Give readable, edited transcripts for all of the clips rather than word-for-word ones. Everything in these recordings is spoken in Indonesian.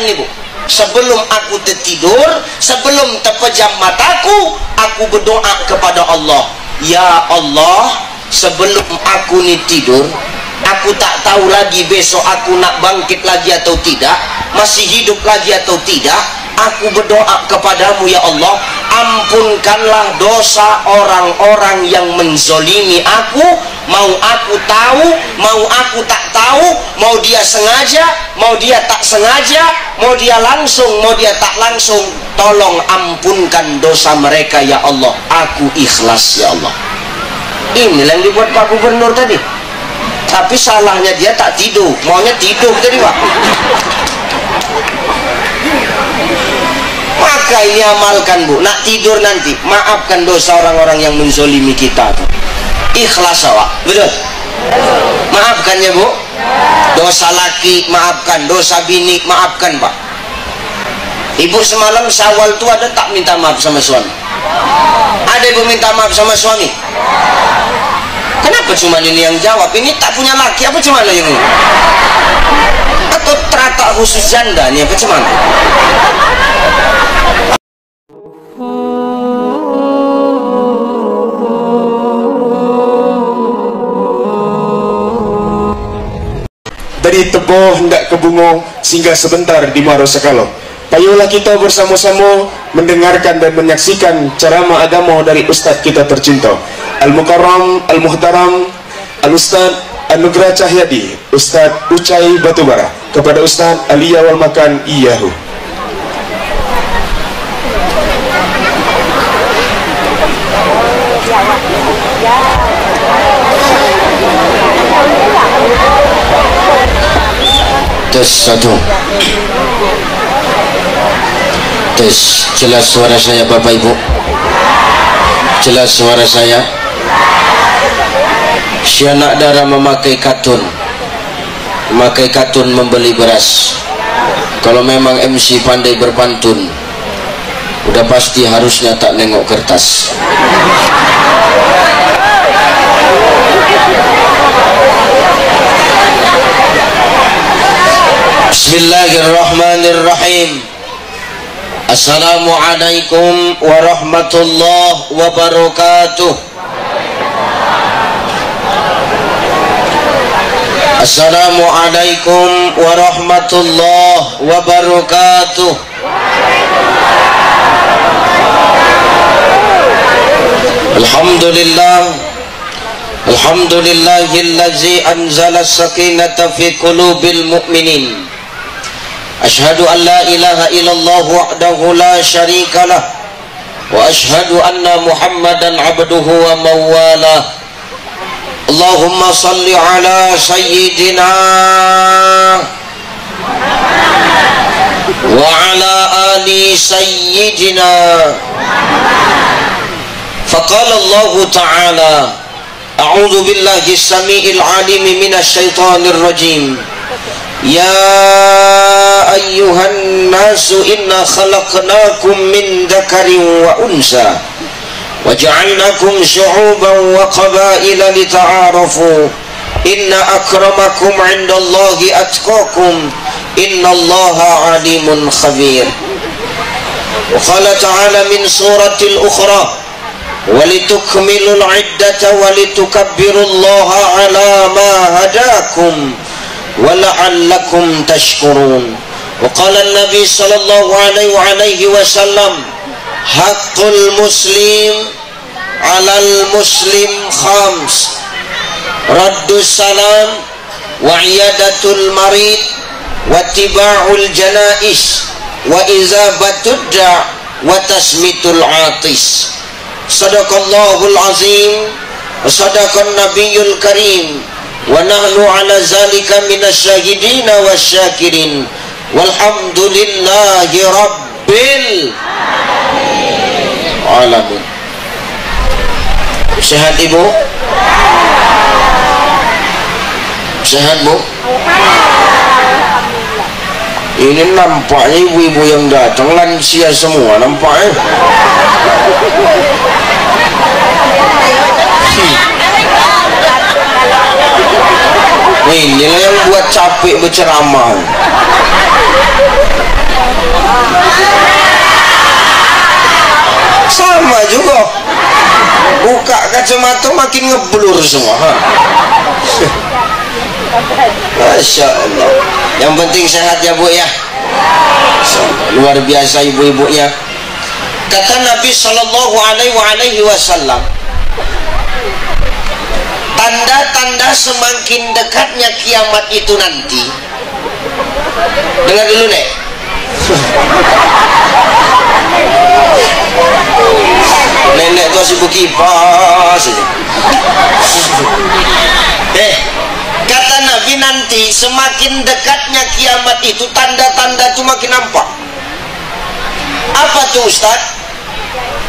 ibu, sebelum aku tertidur, sebelum terpejam mataku, aku berdoa kepada Allah. Ya Allah, sebelum aku nih tidur, aku tak tahu lagi besok aku nak bangkit lagi atau tidak, masih hidup lagi atau tidak. Aku berdoa kepadamu ya Allah, ampunkanlah dosa orang-orang yang menzolimi aku, mau aku tahu, mau aku tak tahu, mau dia sengaja, mau dia tak sengaja, mau dia langsung, mau dia tak langsung. Tolong ampunkan dosa mereka ya Allah, aku ikhlas ya Allah. Inilah yang dibuat Pak Gubernur tadi. Tapi salahnya dia tak tidur, maunya tidur tadi Pak. Maka ini amalkan Bu, nak tidur nanti maafkan dosa orang-orang yang menzolimi kita tuh. Ikhlas awak, betul? Maafkan ya Bu. Dosa laki maafkan, dosa bini maafkan Pak. Ibu semalam Syawal tuh ada tak minta maaf sama suami? Ada ibu minta maaf sama suami? Kenapa cuma ini yang jawab? Ini tak punya laki apa cuma yang ini? Atau terata khusus janda nih apa cuma? Dari teboh hendak ke bungo, singgah sebentar di Maro Sekalo. Ayolah kita bersama-sama mendengarkan dan menyaksikan ceramah agama dari Ustadz kita tercinta, Al-Mukarram, Al-Muhtaram, Al-Ustadz Anugrah Cahyadi, Ustadz Ucai Batubara. Kepada Ustadz Aliyah wal Makan Iyahu. Tes satu. Tes, jelas suara saya Bapak Ibu? Jelas suara saya? Si anak darah memakai katun, membeli beras. Kalau memang MC pandai berpantun, udah pasti harusnya tak nengok kertas. Bismillahirrahmanirrahim. Assalamualaikum warahmatullahi wabarakatuh. Assalamualaikum warahmatullahi wabarakatuh. Alhamdulillah, alhamdulillahillazi anzala sakinata fi qulubil mu'minin. Ashhadu an la ilaha illallah wahdahu la syarika lah, wa ashhadu anna Muhammadan abduhu wa mawalah. Allahumma salli ala sayyidina wa ala ali sayyidina. Faqala Allah ta'ala, a'udzu billahi as-sami'il 'alim minasy syaithanir rajim. Ya ayyuhan nasu inna khalaqnakum min dzakarin wa unsa wa ja'alnakum syu'uban wa qabaila lita'arafu inna akramakum 'indallahi atqakum innallaha 'alimun khabir. Wa qala ta'ala min suratil ukhra walitukmilul 'iddata walitukabbirullaha 'ala ma hadakum wala'allakum tashkurun. Wa qala an-nabi sallallahu alaihi wasallam, haqqul muslim 'alal muslim khams: raddus salam wa iyadatul marid wa tiba'ul janais wa izabatud da' wa tasmitul atis. Sadaqallahul azim wa sadaqan nabiyul karim wa nahnu ala zalika minasyahidina wasyakirin walhamdulillahi rabbil alamin. Sehat Ibu? Sehat Bu? Ini nampaknya ibu-ibu yang datang lansia semua nampaknya. Inilah yang buat capek berceramah. kacamata makin ngeblur semua. Masya Allah. Yang penting sehat ya Bu ya. Luar biasa ibu-ibunya. Kata Nabi Sallallahu Alaihi Wasallam, tanda-tanda semakin dekatnya kiamat itu nanti. Dengar dulu nek. Nenek tuh sibuk kipas aja. Kata Nabi nanti semakin dekatnya kiamat itu tanda-tanda itu makin nampak. Apa tuh Ustaz?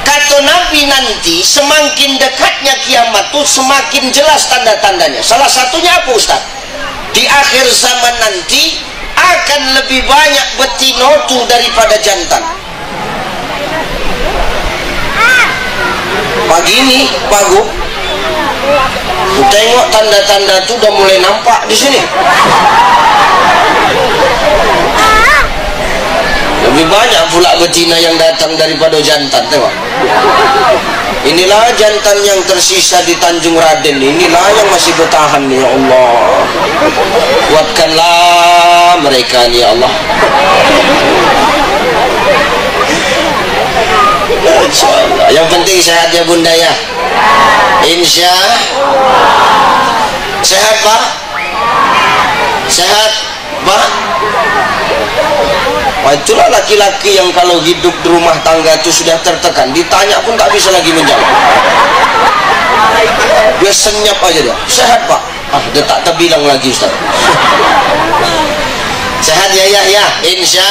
Kata Nabi nanti semakin dekatnya kiamat tuh semakin jelas tanda-tandanya. Salah satunya apa Ustaz? Di akhir zaman nanti akan lebih banyak betina tuh daripada jantan. Pagi ini Pagu tengok tanda-tanda itu udah mulai nampak di sini. Lebih banyak pula betina yang datang daripada jantan. Tengok. Inilah jantan yang tersisa di Tanjung Raden. Inilah yang masih bertahan ya Allah. Kuatkanlah mereka ya Allah. Insyaallah. Yang penting sehat ya Bunda ya. Insya sehat Pak. Sehat Pak. Wah, itulah laki-laki yang kalau hidup di rumah tangga itu sudah tertekan, ditanya pun tak bisa lagi menjawab. Dia senyap aja dia. Sehat Pak. Ah, dia tak terbilang lagi Ustaz. Sehat ya Yahya. Insya.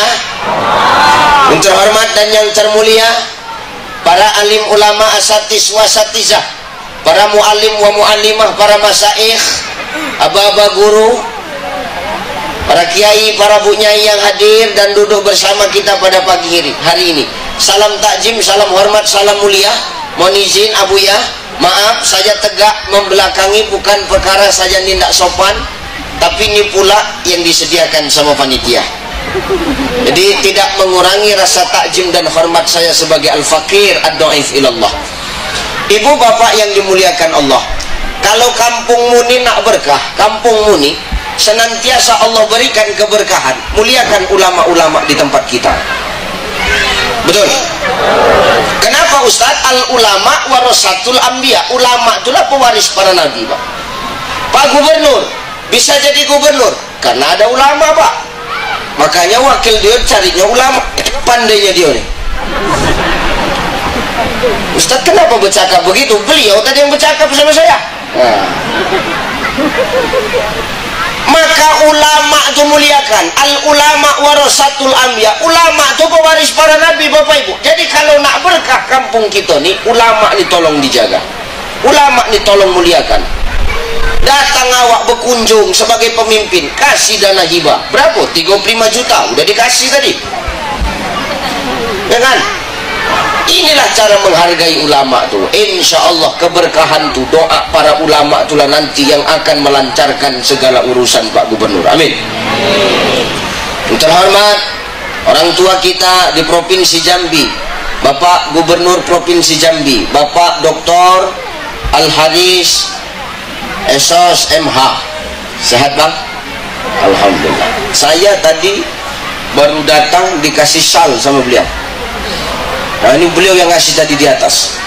Yang terhormat dan yang termulia, para alim ulama asatis wasatizah, para mu'alim wa mu'alimah, para masaikh, aba-aba guru, para kiai, para bu nyai yang hadir dan duduk bersama kita pada pagi hari ini. Salam takjim, salam hormat, salam mulia. Mohon izin Abu ya, maaf saja tegak membelakangi bukan perkara saja tidak sopan, tapi ini pula yang disediakan sama panitia. Jadi tidak mengurangi rasa takjim dan hormat saya sebagai al-faqir ad-dhaif ilallah. Ibu bapak yang dimuliakan Allah, kalau kampung Muni nak berkah, kampung Muni senantiasa Allah berikan keberkahan. Muliakan ulama-ulama di tempat kita. Betul? Kenapa Ustaz? Al-ulama warasatul anbiya. Ulama itulah pewaris para nabi Pak. Pak Gubernur bisa jadi gubernur karena ada ulama Pak. Makanya wakil dia carinya ulama. Pandainya dia nih. Ustaz kenapa bercakap begitu? Beliau tadi yang bercakap bersama saya. Nah. Maka ulama itu muliakan. Al ulama warasatul anbiya. Ulama itu pewaris para nabi Bapak Ibu. Jadi kalau nak berkah kampung kita nih, ulama nih tolong dijaga. Ulama nih tolong muliakan. Datang awak berkunjung sebagai pemimpin, kasih dana hibah. Berapa? 35 juta. Udah dikasih tadi. Ya kan? Inilah cara menghargai ulama tuh. Insya Allah keberkahan tuh, doa para ulama itulah nanti yang akan melancarkan segala urusan Pak Gubernur. Amin. Yang terhormat orang tua kita di Provinsi Jambi, Bapak Gubernur Provinsi Jambi, Bapak Dr. Al-Haris Esos MH. Sehat Bang? Alhamdulillah. Saya tadi baru datang dikasih sal sama beliau. Nah ini beliau yang ngasih tadi di atas.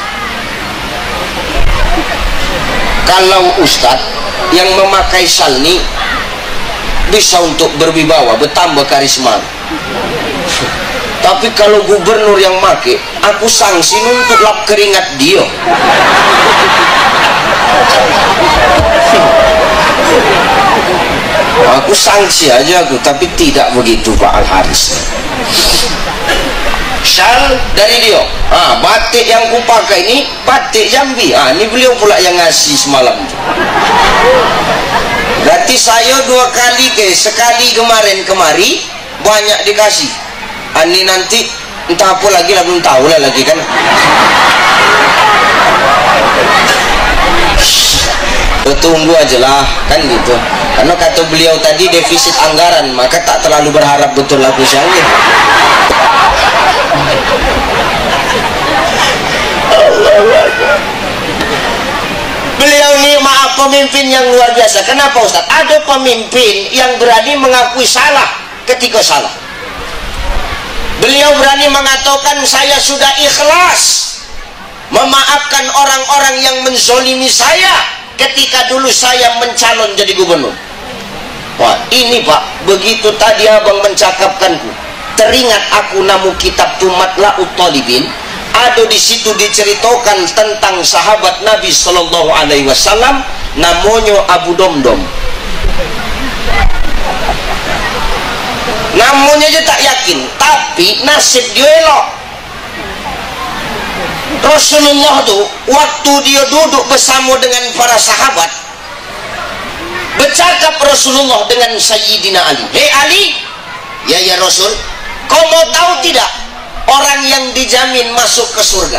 Kalau Ustadz yang memakai sal ini bisa untuk berwibawa, bertambah karisma. Tapi kalau gubernur yang make, aku sanksi untuk lap keringat dia. Aku sanksi aja aku, tapi tidak begitu Pak Al-Haris. Syal dari dia. Batik yang kupakai ini batik Jambi. Ini beliau pula yang ngasih semalam. Berarti saya 2 kali sekali kemarin kemari banyak dikasih. Ini nanti entah apa lagi lah, belum tahu lah lagi kan. Tunggu aja lah kan gitu. Karena kata beliau tadi defisit anggaran, maka tak terlalu berharap betul aku syangnya. Beliau ini maaf pemimpin yang luar biasa. Kenapa Ustaz? Ada pemimpin yang berani mengakui salah ketika salah. Beliau berani mengatakan saya sudah ikhlas memaafkan orang-orang yang menzolimi saya ketika dulu saya mencalon jadi gubernur. Wah ini Pak, begitu tadi abang mencakapkanku, teringat aku namu kitab Tumatla Uttalibin. Ada di situ diceritakan tentang sahabat Nabi Sallallahu Alaihi Wasallam, namanya Abu Domdom. Namanya aja tak yakin, tapi nasib dia elok. Rasulullah tuh waktu dia duduk bersama dengan para sahabat, bercakap Rasulullah dengan Sayyidina Ali. Hei Ali, ya Rasul, kau mau tahu tidak orang yang dijamin masuk ke surga?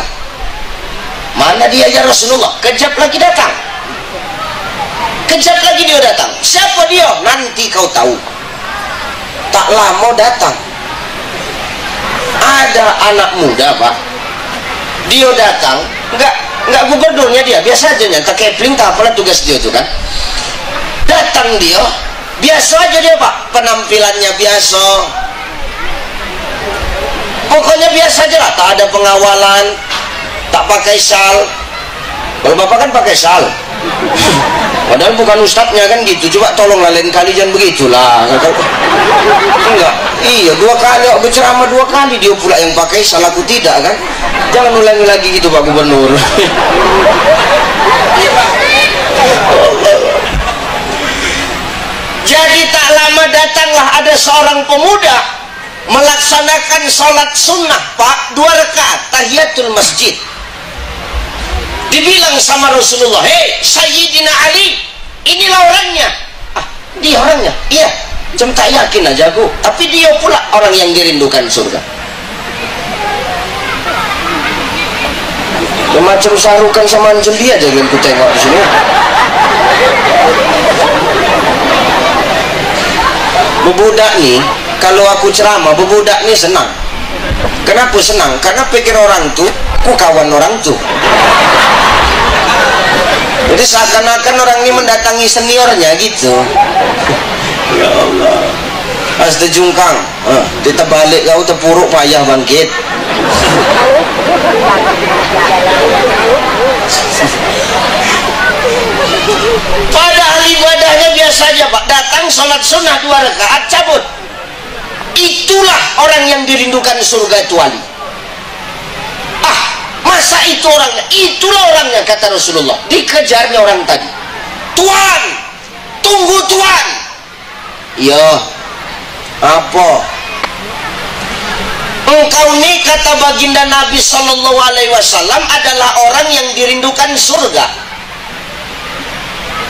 Mana dia ya Rasulullah? Kejap lagi datang. Kejap lagi dia datang. Siapa dia? Nanti kau tahu. Tak lama datang. Ada anak muda Pak. Dia datang, enggak gubernurnya dia, biasa aja nyata Kepling, tak apalah tugas dia tuh kan. Datang dia, biasa aja dia Pak, penampilannya biasa. Pokoknya biasa aja lah, tak ada pengawalan, tak pakai syal. Kalau bapak kan pakai syal, padahal bukan ustadznya kan gitu. Coba tolonglah lain kali jangan begitulah. Enggak, iya 2 kali berceramah 2 kali dia pula yang pakai syal, aku tidak kan. Jangan ulangi lagi gitu Pak Gubernur. Jadi tak lama datanglah ada seorang pemuda melaksanakan sholat sunnah Pak, 2 rakaat tahiyatul masjid. Dibilang sama Rasulullah, hei Sayyidina Ali, inilah orangnya. Ah, dia orangnya? Iya, cuma tak yakin aja aku, tapi dia pula orang yang dirindukan surga. Macam sarukan sama Anjeli aja yang ku tengok di sini. Bebudak nih, kalau aku ceramah, bebudak nih senang. Kenapa senang? Karena pikir orang tuh, ku kawan orang tuh. Jadi seakan-akan orang ini mendatangi seniornya gitu. Ya Allah. Pas terjungkang, kita balik kau terpuruk payah bangkit. Padahal ibadahnya biasa aja Pak, datang sholat sunnah 2 rakaat cabut. Itulah orang yang dirindukan surga itu wali. Ah, masa itu orangnya? Itulah orangnya kata Rasulullah. Dikejarnya orang tadi, Tuan, tunggu Tuan. Iya, apa? Engkau nih kata baginda Nabi Sallallahu Alaihi Wasallam adalah orang yang dirindukan surga.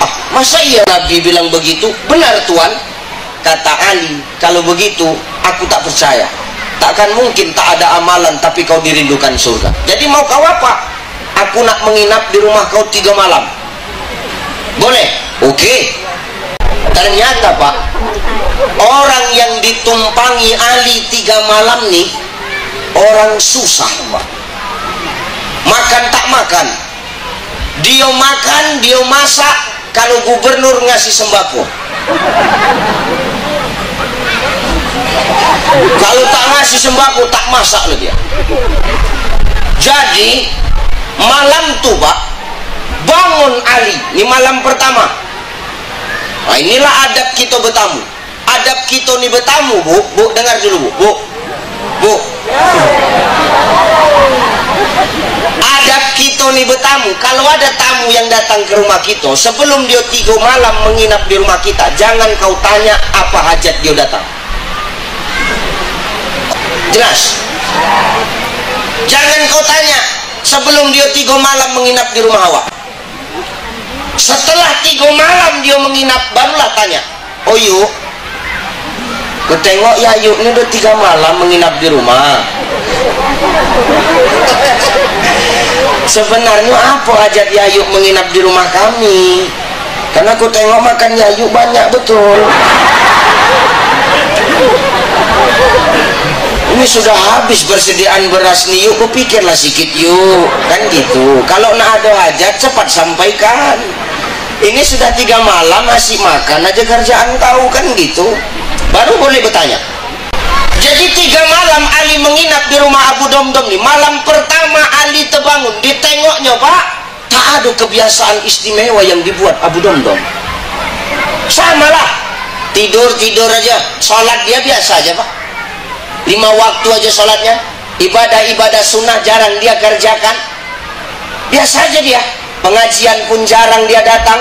Ah, masa iya Nabi bilang begitu? Benar Tuan. Kata Ali, kalau begitu aku tak percaya. Takkan mungkin tak ada amalan tapi kau dirindukan surga. Jadi mau kau apa? Aku nak menginap di rumah kau 3 malam. Boleh? Oke. Ternyata Pak, orang yang ditumpangi Ali 3 malam nih orang susah Pak. Makan tak makan, dia makan, dia masak. Kalau gubernur ngasih sembako, kalau tak ngasih sembako tak masak loh dia. Jadi malam tuh Pak, bangun Ali, ini malam pertama. Nah inilah adab kita bertamu. Adab kita nih bertamu Bu, dengar dulu Bu. Adab kita nih bertamu, kalau ada tamu yang datang ke rumah kita, sebelum dia 3 malam menginap di rumah kita, jangan kau tanya apa hajat dia datang. Jelas? Jangan kau tanya sebelum dia 3 malam menginap di rumah awak. Setelah 3 malam dia menginap, barulah tanya, oh yuk, ku tengok ya yuk ini udah 3 malam menginap di rumah. Sebenarnya apa hajat Yayu menginap di rumah kami? Karena aku tengok makan Yayu banyak betul. ini sudah habis persediaan beras nih, yuk kupikirlah sikit yuk, kan gitu. Kalau nak ada hajat cepat sampaikan. Ini sudah 3 malam masih makan aja kerjaan kau, kan gitu. Baru boleh bertanya. Jadi 3 malam Ali menginap di rumah Abu Domdom nih. Malam pertama Ali terbangun, ditengoknya Pak, tak ada kebiasaan istimewa yang dibuat Abu Domdom. Samalah, tidur aja. Sholat dia biasa aja Pak, 5 waktu aja sholatnya. Ibadah-ibadah sunnah jarang dia kerjakan, biasa aja dia. Pengajian pun jarang dia datang.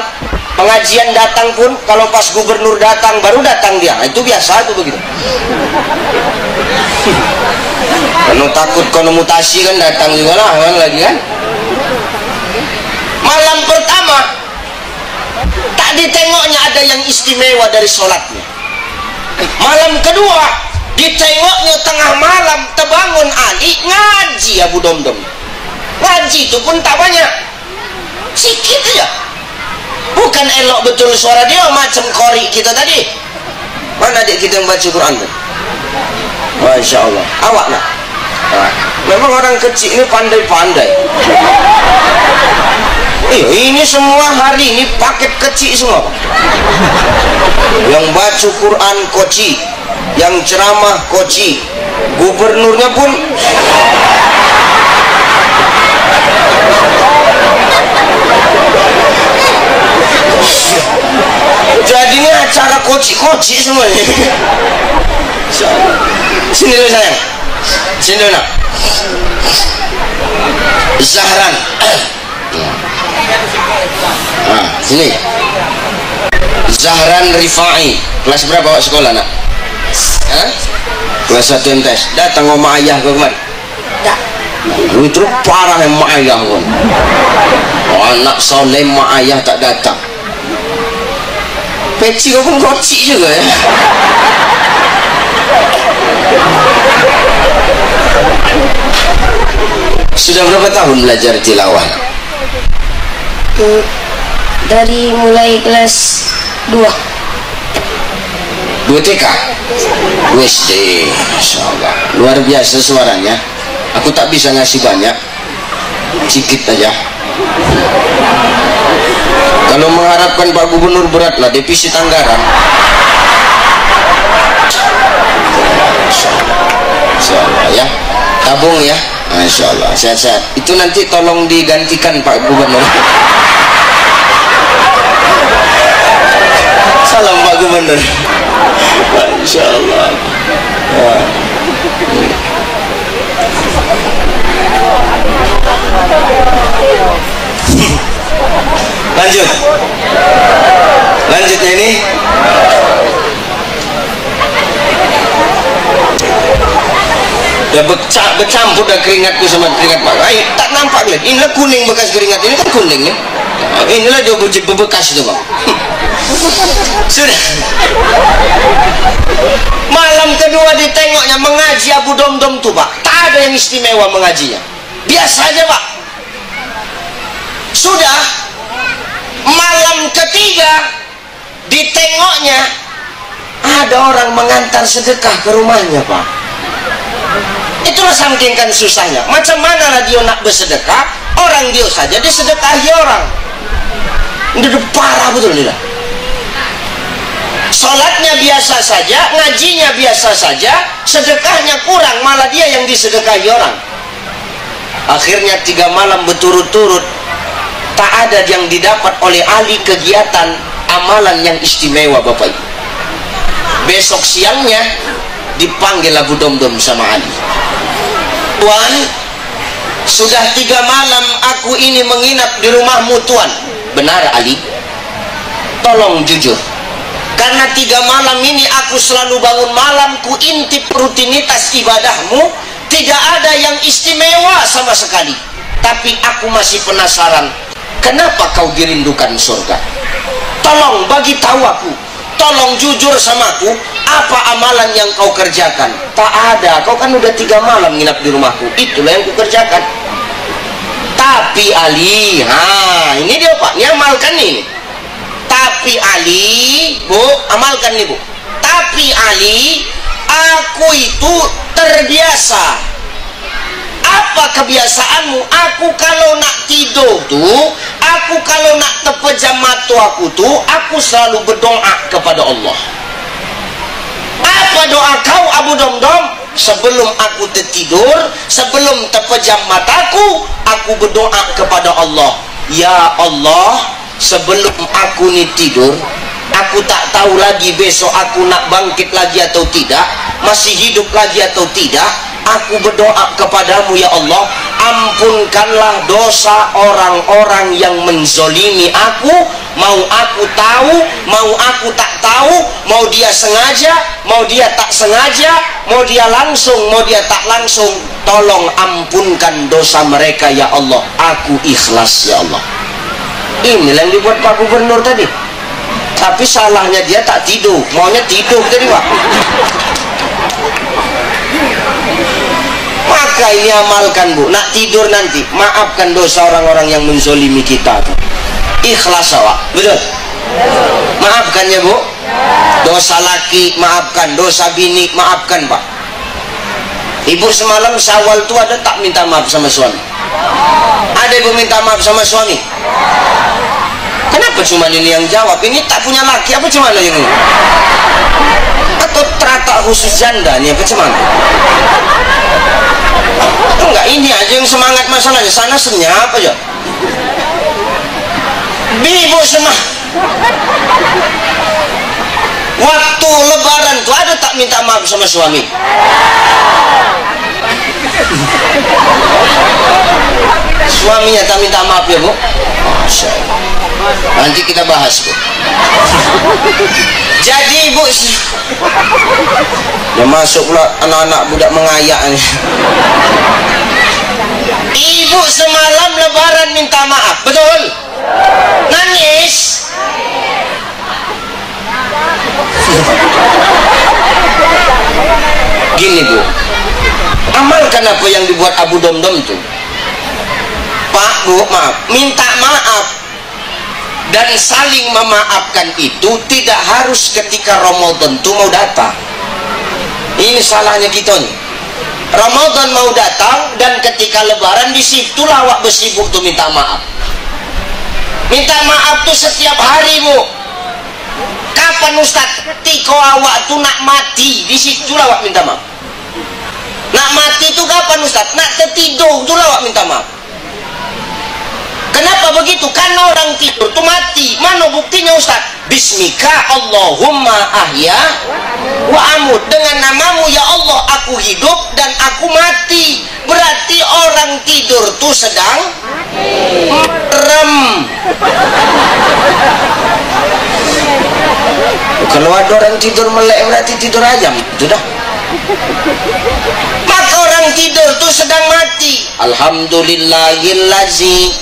Pengajian datang pun kalau pas gubernur datang baru datang dia. Itu biasa tuh begitu. Kalau takut kono mutasi kan datang juga lah kan lagi kan. Malam pertama tak ditengoknya ada yang istimewa dari sholatnya. Malam kedua ditengoknya tengah malam terbangun Ali ngaji Abu Domdom. Ngaji itu pun tak banyak, sikit aja. Bukan elok betul suara dia macam kori kita tadi. Mana adik kita yang baca Quran tuh? Masya Allah. Awak nak? Nah, memang orang kecil ini pandai-pandai. Ini semua hari ini paket kecil semua Pak. Yang baca Quran koci, yang ceramah koci, gubernurnya pun jadinya acara koci-koci semuanya. Sini dulu sayang, sini dulu nak. Zahran, sini. Zahran Rifai, kelas berapa awak sekolah nak? Kelas 1 MTS. Datang sama ayah ke kemarin? Tak. Lu itu parah yang mak ayah pun. Anak soleh mak ayah tak datang. Peci kau pun kocik juga ya. Sudah berapa tahun belajar tilawah? Dari mulai kelas 2 TK? 2 SD. Insyaallah. Luar biasa suaranya. Aku tak bisa ngasih banyak, sedikit aja. Kalau mengharapkan Pak Gubernur beratlah defisit anggaran. Insyaallah ya, tabung ya. Insyaallah sehat-sehat. Itu nanti tolong digantikan Pak Gubernur. Salam Pak Gubernur. Insyaallah. Ya. Lanjutnya ini udah bercampur dah keringatku sama keringat Pak. Ayo, tak nampak lagi. Inilah kuning bekas keringat ini kan kuning nih. Inilah dia bebekas itu Pak. Sudah. Malam kedua ditengoknya mengaji Abu Domdom tuh Pak. Tak ada yang istimewa mengajinya. Biasa aja Pak. Sudah. Malam ketiga ditengoknya ada orang mengantar sedekah ke rumahnya Pak. Itulah saking kan susahnya. Macam mana lah dia nak bersedekah, orang dia saja disedekahi orang. Ini udah parah betul nih lah. Sholatnya biasa saja, ngajinya biasa saja, sedekahnya kurang, malah dia yang disedekahi orang. Akhirnya 3 malam berturut-turut tak ada yang didapat oleh Ali kegiatan amalan yang istimewa Bapak Ibu. Besok siangnya dipanggil Abu Domdom sama Ali. Tuan, sudah 3 malam aku ini menginap di rumahmu Tuan. Benar Ali? Tolong jujur. Karena 3 malam ini aku selalu bangun malam, ku intip rutinitas ibadahmu, tidak ada yang istimewa sama sekali. Tapi aku masih penasaran, kenapa kau dirindukan surga? Tolong bagi tahu aku, tolong jujur sama aku, apa amalan yang kau kerjakan? Tak ada, kau kan udah 3 malam nginap di rumahku, itulah yang ku kerjakan. Tapi Ali, ini dia Pak, ini amalkan nih. Tapi Ali, Bu, amalkan nih Bu. Tapi Ali, aku itu terbiasa. Apa kebiasaanmu? Aku kalau nak tidur tuh, aku kalau nak terpejam mata aku tuh, aku selalu berdoa kepada Allah. Apa doa kau Abu Domdom? Sebelum aku tertidur, sebelum terpejam mataku, aku berdoa kepada Allah. Ya Allah, sebelum aku ni tidur, aku tak tahu lagi besok aku nak bangkit lagi atau tidak, masih hidup lagi atau tidak. Aku berdoa kepadamu ya Allah, ampunkanlah dosa orang-orang yang menzolimi aku. Mau aku tahu, mau aku tak tahu, mau dia sengaja, mau dia tak sengaja, mau dia langsung, mau dia tak langsung, tolong ampunkan dosa mereka ya Allah. Aku ikhlas ya Allah. Inilah yang dibuat Pak Gubernur tadi. Tapi salahnya dia tak tidur, maunya tidur tadi Pak. Maka ini amalkan Bu, nak tidur nanti maafkan dosa orang-orang yang menzolimi kita tuh. Ikhlas awak, betul? Maafkan ya Bu. Dosa laki maafkan, dosa bini maafkan Pak. Ibu semalam Syawal tuh ada tak minta maaf sama suami? Ada ibu minta maaf sama suami? Kenapa cuma ini yang jawab? Ini tak punya laki apa cuma yang ini? Atau terata khusus janda nih apa cuman? Enggak, ini aja yang semangat masalahnya. Sana senyap aja. Ibu semua. Waktu lebaran tuh ada tak minta maaf sama suami? Suaminya tak minta maaf ya Bu? Nanti kita bahas Bu. Jadi Bu, ya masuk pula anak-anak budak mengayak nih. Ibu semalam lebaran minta maaf, betul? Nangis. Gini Bu, amalkan apa yang dibuat Abu Domdom tuh. Pak Bu, maaf, minta maaf dan saling memaafkan itu tidak harus ketika Ramadan tuh mau datang. Ini salahnya kita nih. Ramadan mau datang dan ketika lebaran di situ lawak bersibuk tuh minta maaf. Minta maaf tuh setiap hari Bu. Kapan Ustaz? Ketika awak tuh nak mati di situ lawak minta maaf. Nak mati tuh kapan Ustaz? Nak tertidur tuh lawak minta maaf. Kenapa begitu? Karena orang tidur tuh mati. Mana buktinya Ustaz? Bismika Allahumma ahya wa amut. Dengan namamu ya Allah aku hidup dan aku mati. Berarti orang tidur tuh sedang merem. Kalau ada orang tidur melek berarti tidur ayam. Itu dah. Maka orang tidur tuh sedang mati. Alhamdulillahillazi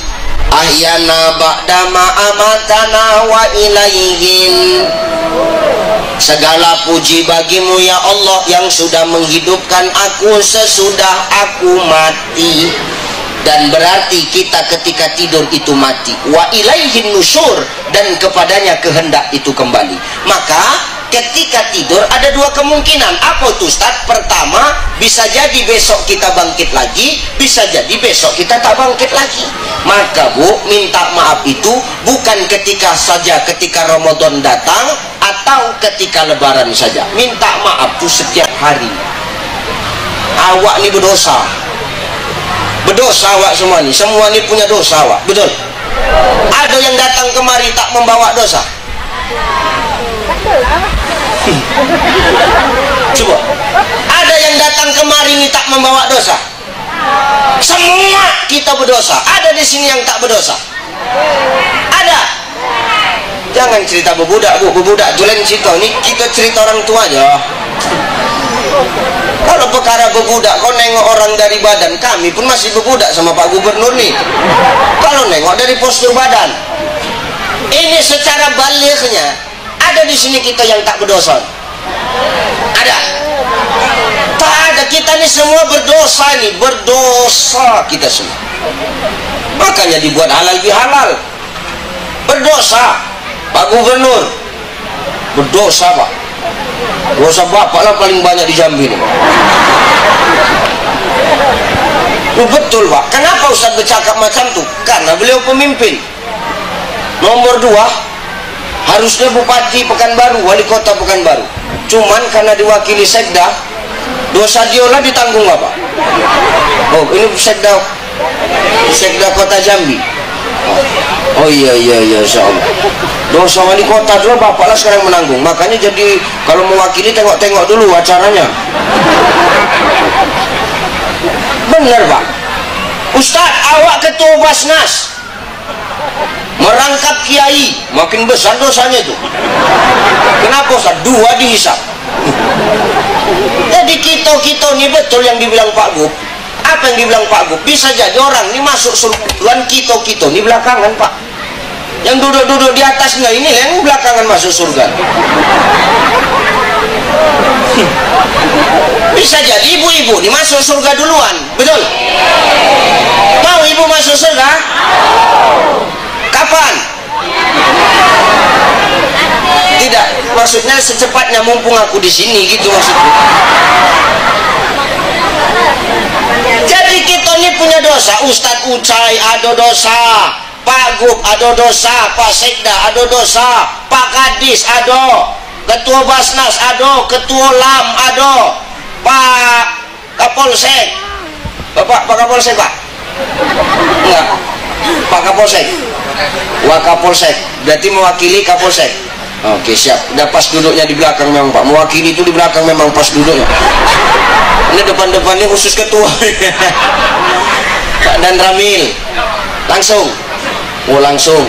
ahyana ba'dama amatana wa ilaihin. Segala puji bagimu ya Allah yang sudah menghidupkan aku sesudah aku mati. Dan berarti kita ketika tidur itu mati. Wa ilaihin nusyur, dan kepadanya kehendak itu kembali. Maka ketika tidur ada dua kemungkinan. Apa itu Ustaz? Pertama, bisa jadi besok kita bangkit lagi, bisa jadi besok kita tak bangkit lagi. Maka Bu, minta maaf itu bukan ketika saja ketika Ramadan datang atau ketika lebaran saja. Minta maaf itu setiap hari. Awak ini berdosa. Berdosa awak semua ini. Semua ini punya dosa awak. Betul? Ada yang datang kemari tak membawa dosa? Coba, ada yang datang kemari ini tak membawa dosa? Semua kita berdosa. Ada di sini yang tak berdosa? Ada? Jangan cerita bebudak Bu, bebudak itu lain cerita. Ini kita cerita orang tua aja. Kalau perkara bebudak, kau nengok orang dari badan, kami pun masih bebudak sama Pak Gubernur nih. Kalau nengok dari postur badan, ini secara balighnya ada di sini kita yang tak berdosa. Ada? Tak ada. Kita ini semua berdosa nih, berdosa kita semua. Makanya dibuat halal bihalal. Berdosa, Pak Gubernur. Berdosa Pak. Dosa bapak lah paling banyak di Jambi nih. Betul Pak. Kenapa Ustaz bercakap macam itu? Karena beliau pemimpin. Nomor 2, harusnya Bupati Pekanbaru, Wali Kota Pekanbaru. Cuman karena diwakili Sekda, dosa diolah ditanggung Bapak. Oh, ini Sekda Kota Jambi. Oh iya insyaallah. Dosa wali kota dulu Bapak lah sekarang menanggung. Makanya jadi kalau mewakili tengok-tengok dulu acaranya. Bener Pak. Ustaz, awak ketua Basnas merangkap kiai, makin besar dosanya itu. Kenapa Ustaz? 2 dihisap. Jadi kita ini betul yang dibilang Pak Gub. Apa yang dibilang Pak Gub? Bisa jadi orang ini masuk surga, kita ini belakangan Pak. Yang duduk-duduk di atasnya ini yang belakangan masuk surga. Bisa jadi ibu-ibu ini masuk surga duluan, betul? Mau ibu masuk surga? Kapan? Tidak, maksudnya secepatnya mumpung aku di sini gitu maksudnya. Jadi kita ini punya dosa. Ustadz Ucai ada dosa, Pak Gub ada dosa, Pak Sekda ada dosa, Pak Kadis ada, Ketua Basnas ada, Ketua LAM ada, Pak Kapolsek. Pak Kapolsek Pak? Enggak, Pak Kapolsek. Wah Kapolsek, berarti mewakili Kapolsek. Oke siap, udah pas duduknya di belakang memang Pak. Mewakili itu di belakang memang pas duduknya. Ini depan-depannya khusus ketua. Pak Dan Ramil langsung. Oh langsung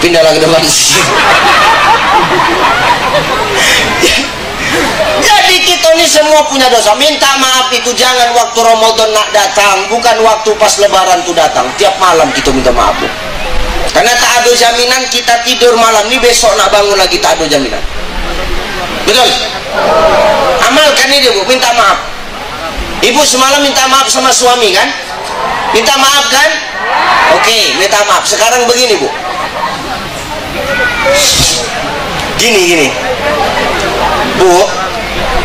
pindahlah ke depan. Jadi kita ini semua punya dosa. Minta maaf itu jangan waktu Ramadan nak datang, bukan waktu pas Lebaran tuh datang. Tiap malam kita minta maaf. Karena tak ada jaminan kita tidur malam ini besok nak bangun lagi, tak ada jaminan. Betul? Amalkan ini Bu, minta maaf. Ibu semalam minta maaf sama suami kan? Minta maaf kan? Oke, minta maaf. Sekarang begini Bu. Gini. Bu,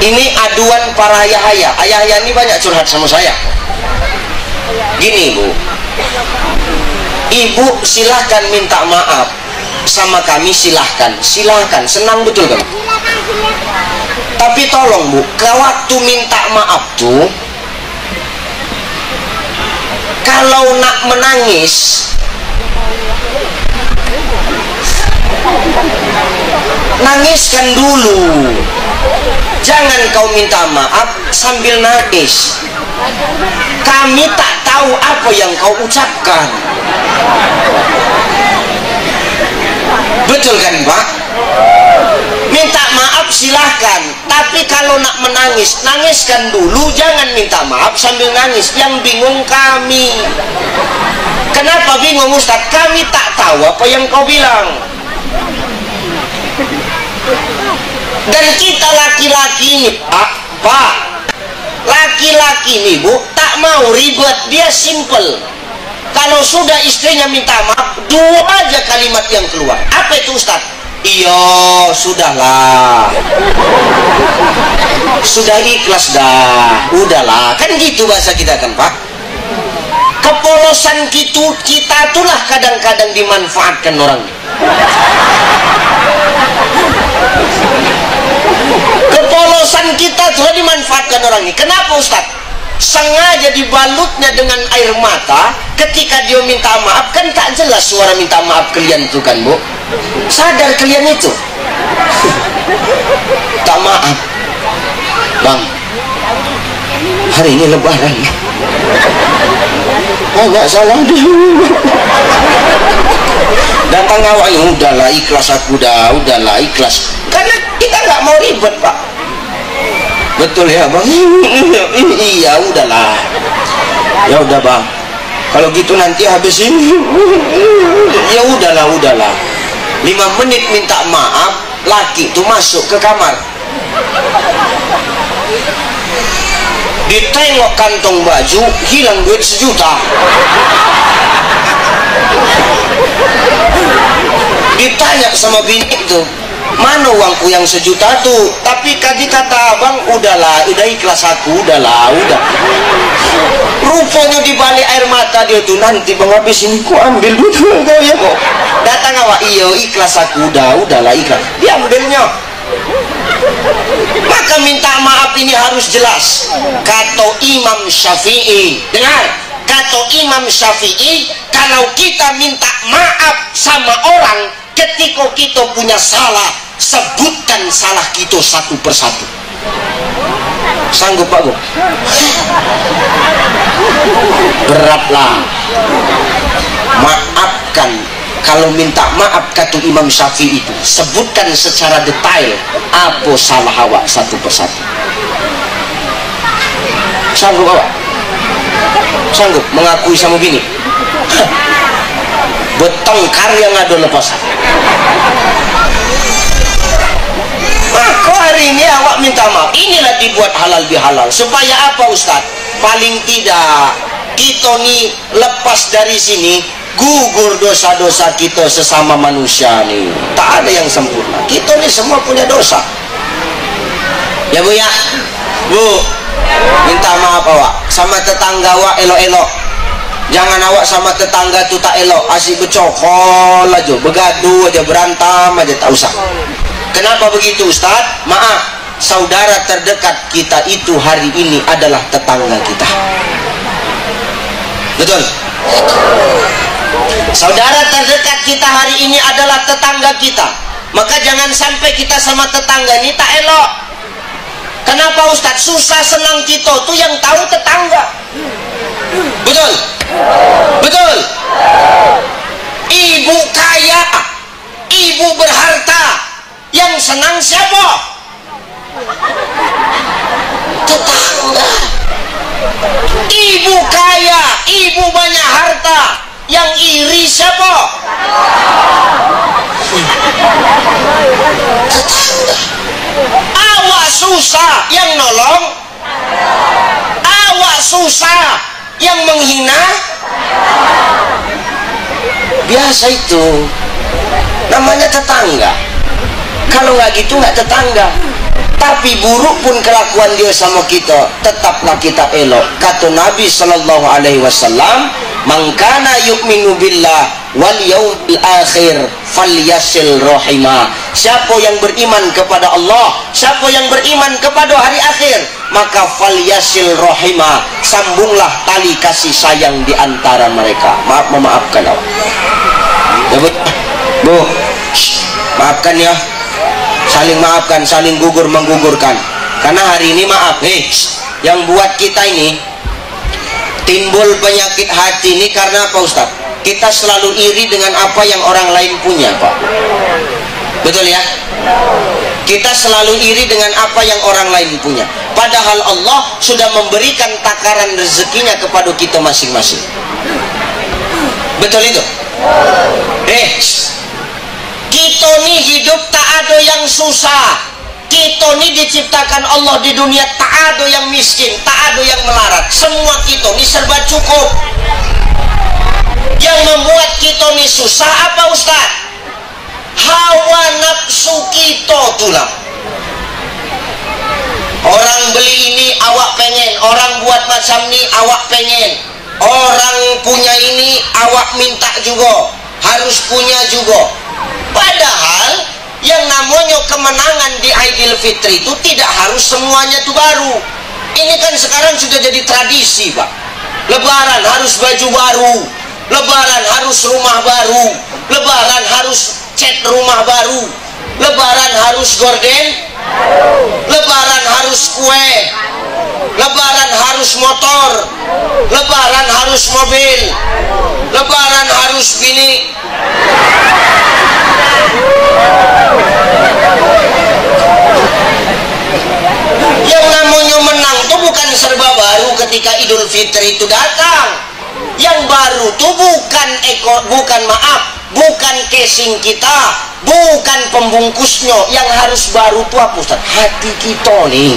ini aduan para ayah-ayah. Ayah-ayah ini banyak curhat sama saya. Gini Bu. Ibu silahkan minta maaf sama kami, silahkan, senang betul kan? Tapi tolong Bu, waktu minta maaf tuh kalau nak menangis nangiskan dulu, jangan kau minta maaf sambil nangis. Kami tak tahu apa yang kau ucapkan. Betul kan Pak? Minta maaf silahkan, tapi kalau nak menangis, nangiskan dulu, jangan minta maaf sambil nangis. Yang bingung kami. Kenapa bingung Ustaz? Kami tak tahu apa yang kau bilang. Dan kita laki-laki ini Pak, laki-laki ini Bu tak mau ribet, dia simple. Kalau sudah istrinya minta maaf, 2 aja kalimat yang keluar. Apa itu Ustaz? Iya, sudahlah. Sudah ikhlas dah. Udahlah. Kan gitu bahasa kita kan Pak. Kepolosan kita itulah kadang-kadang dimanfaatkan orang. Kepolosan kita telah dimanfaatkan orang ini. Kenapa Ustaz? Sengaja dibalutnya dengan air mata. Ketika dia minta maaf, kan tak jelas suara minta maaf kalian itu kan Bu. Sadar kalian itu? Tak maaf Bang, hari ini Lebaran. Oh nggak salah deh. Datang awalnya udahlah ikhlas, aku udahlah ikhlas. Karena kita nggak mau ribet Pak. Betul ya Bang? Iya udahlah. Ya udah Bang, kalau gitu nanti habis ini. Ya udahlah. 5 menit minta maaf, laki itu masuk ke kamar. Ditengok kantong baju, hilang duit 1 juta. Ditanya sama bini itu, Mana uangku yang 1 juta tuh? Tapi kaki kata abang, udahlah, udah ikhlas aku, udahlah, udah. Rupanya di balik air mata dia tuh, nanti bang habis ini ku ambil betul kau ya kok. Datang awak, iya ikhlas aku, udahlah ikhlas. Diambilnya. Maka minta maaf ini harus jelas. Kata Imam Syafi'i, dengar, kata Imam Syafi'i, kalau kita minta maaf sama orang ketika kita punya salah, sebutkan salah kita satu persatu. Sanggup Pak Bu? Beratlah. Maafkan. Kalau minta maaf kata Imam Syafi'i itu, sebutkan secara detail apa salah awak satu persatu. Sanggup awak? Sanggup mengakui sama bini? Betongkar yang ada lepasan. Maka hari ini awak minta maaf. Inilah dibuat halal bihalal. Supaya apa Ustaz? Paling tidak kita nih lepas dari sini, gugur dosa-dosa kita sesama manusia nih. Tak ada yang sempurna. Kita nih semua punya dosa. Ya Bu ya? Bu, minta maaf awak. Sama tetangga awak elok-elok. Jangan awak sama tetangga tuh tak elok, asyik bercokol aja, bergaduh aja, berantem aja, tak usah. Kenapa begitu Ustaz? Maaf, saudara terdekat kita itu hari ini adalah tetangga kita. Betul? Saudara terdekat kita hari ini adalah tetangga kita. Maka jangan sampai kita sama tetangga ini tak elok. Kenapa Ustaz? Susah senang kita tuh yang tahu tetangga. Betul? Betul? Ibu kaya, ibu berharta, yang senang siapa? Tetangga. Ibu kaya, ibu banyak harta, yang iri siapa? Tetangga. Awak susah, yang nolong? Awak susah, yang menghina? Biasa itu namanya tetangga. Kalau nggak gitu nggak tetangga. Tapi buruk pun kelakuan dia sama kita, tetaplah kita elok. Kata Nabi Sallallahu Alaihi Wasallam, "Man kana yu'minu billah wal yaumil akhir falyasil rahimah." Siapa yang beriman kepada Allah, siapa yang beriman kepada hari akhir, maka falyasil rahimah, sambunglah tali kasih sayang di antara mereka. Maaf, memaafkan awak. Ya Bu, maafkan ya. Saling maafkan, saling gugur menggugurkan. Karena hari ini maaf, yang buat kita ini timbul penyakit hati ini karena apa Ustaz? Kita selalu iri dengan apa yang orang lain punya, Pak. Betul ya? Kita selalu iri dengan apa yang orang lain punya. Padahal Allah sudah memberikan takaran rezekinya kepada kita masing-masing. Betul itu? Kita nih hidup tak ada yang susah. Kita nih diciptakan Allah di dunia, tak ada yang miskin, tak ada yang melarat. Semua kita nih serba cukup. Yang membuat kita nih susah apa Ustaz? Hawa nafsu kita tulah. Orang beli ini awak pengen, orang buat macam ini awak pengen, orang punya ini awak minta juga, harus punya juga. Padahal yang namanya kemenangan di Idul Fitri itu tidak harus semuanya itu baru. Ini kan sekarang sudah jadi tradisi, Pak. Lebaran harus baju baru, Lebaran harus rumah baru, Lebaran harus cat rumah baru, Lebaran harus gorden, Lebaran harus kue, Lebaran harus motor, Lebaran harus mobil, Lebaran harus bini. Yang namanya menang itu bukan serba baru ketika Idul Fitri itu datang. Yang baru itu bukan casing kita, bukan pembungkusnya. Yang harus baru itu apa Ustaz? Hati kita nih.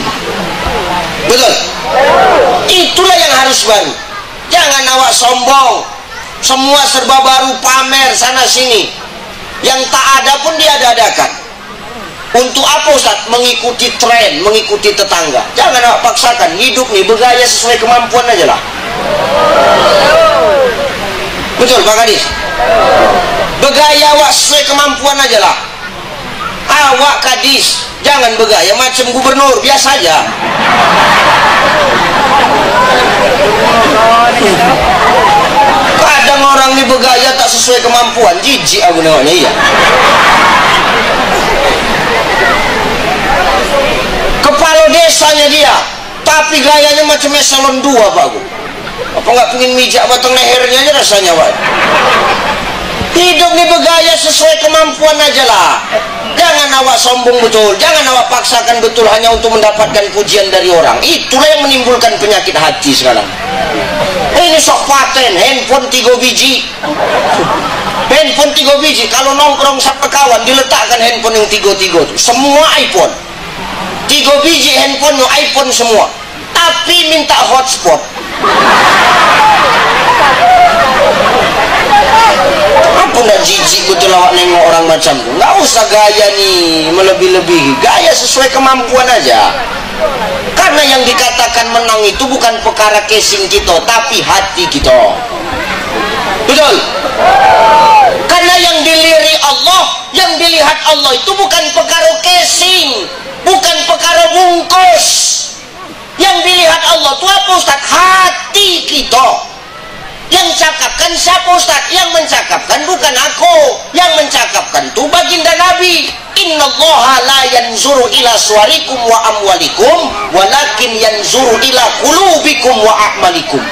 Betul? Itulah yang harus baru. Jangan awak sombong, semua serba baru, pamer sana sini. Yang tak ada pun diada-adakan. Untuk apa Ustaz? Mengikuti tren, mengikuti tetangga. Jangan awak paksakan. Hidup nih bergaya sesuai kemampuan aja lah. Betul Pak Kadis? Bergaya awak sesuai kemampuan aja lah. Awak Kadis jangan bergaya macam gubernur, biasa aja. Kadang orang ini bergaya tak sesuai kemampuan, jijik aku nengoknya. Iya, kepala desanya dia, tapi gayanya macam eselon 2 Pak Gu. Apa nggak pengen mijak batang lehernya aja rasanya Pak. Hidup nih bergaya sesuai kemampuan aja lah. Jangan awak sombong betul, jangan awak paksakan betul hanya untuk mendapatkan pujian dari orang. Itulah yang menimbulkan penyakit hati sekarang. Ini sok paten, handphone 3 biji. Handphone 3 biji, kalau nongkrong sama kawan diletakkan handphone yang 3 itu. Semua iPhone. 3 biji handphone yang iPhone semua. Tapi minta hotspot. Apa nak jijik betul awak nengok orang macam tu? Nggak usah gaya nih melebih-lebihi, gaya sesuai kemampuan aja. Karena yang dikatakan menang itu bukan perkara casing kita, tapi hati kita. Betul? Karena yang dilirik Allah, yang dilihat Allah itu bukan perkara casing, bukan perkara bungkus. Yang dilihat Allah itu apa Ustaz? Hati kita. Yang cakapkan siapa Ustaz? Yang mencakapkan bukan aku. Yang mencakapkan itu baginda Nabi. Innallaha la yanzuru ila suwarikum wa amwalikum walakin yanzuru ila qulubikum wa a'malikum.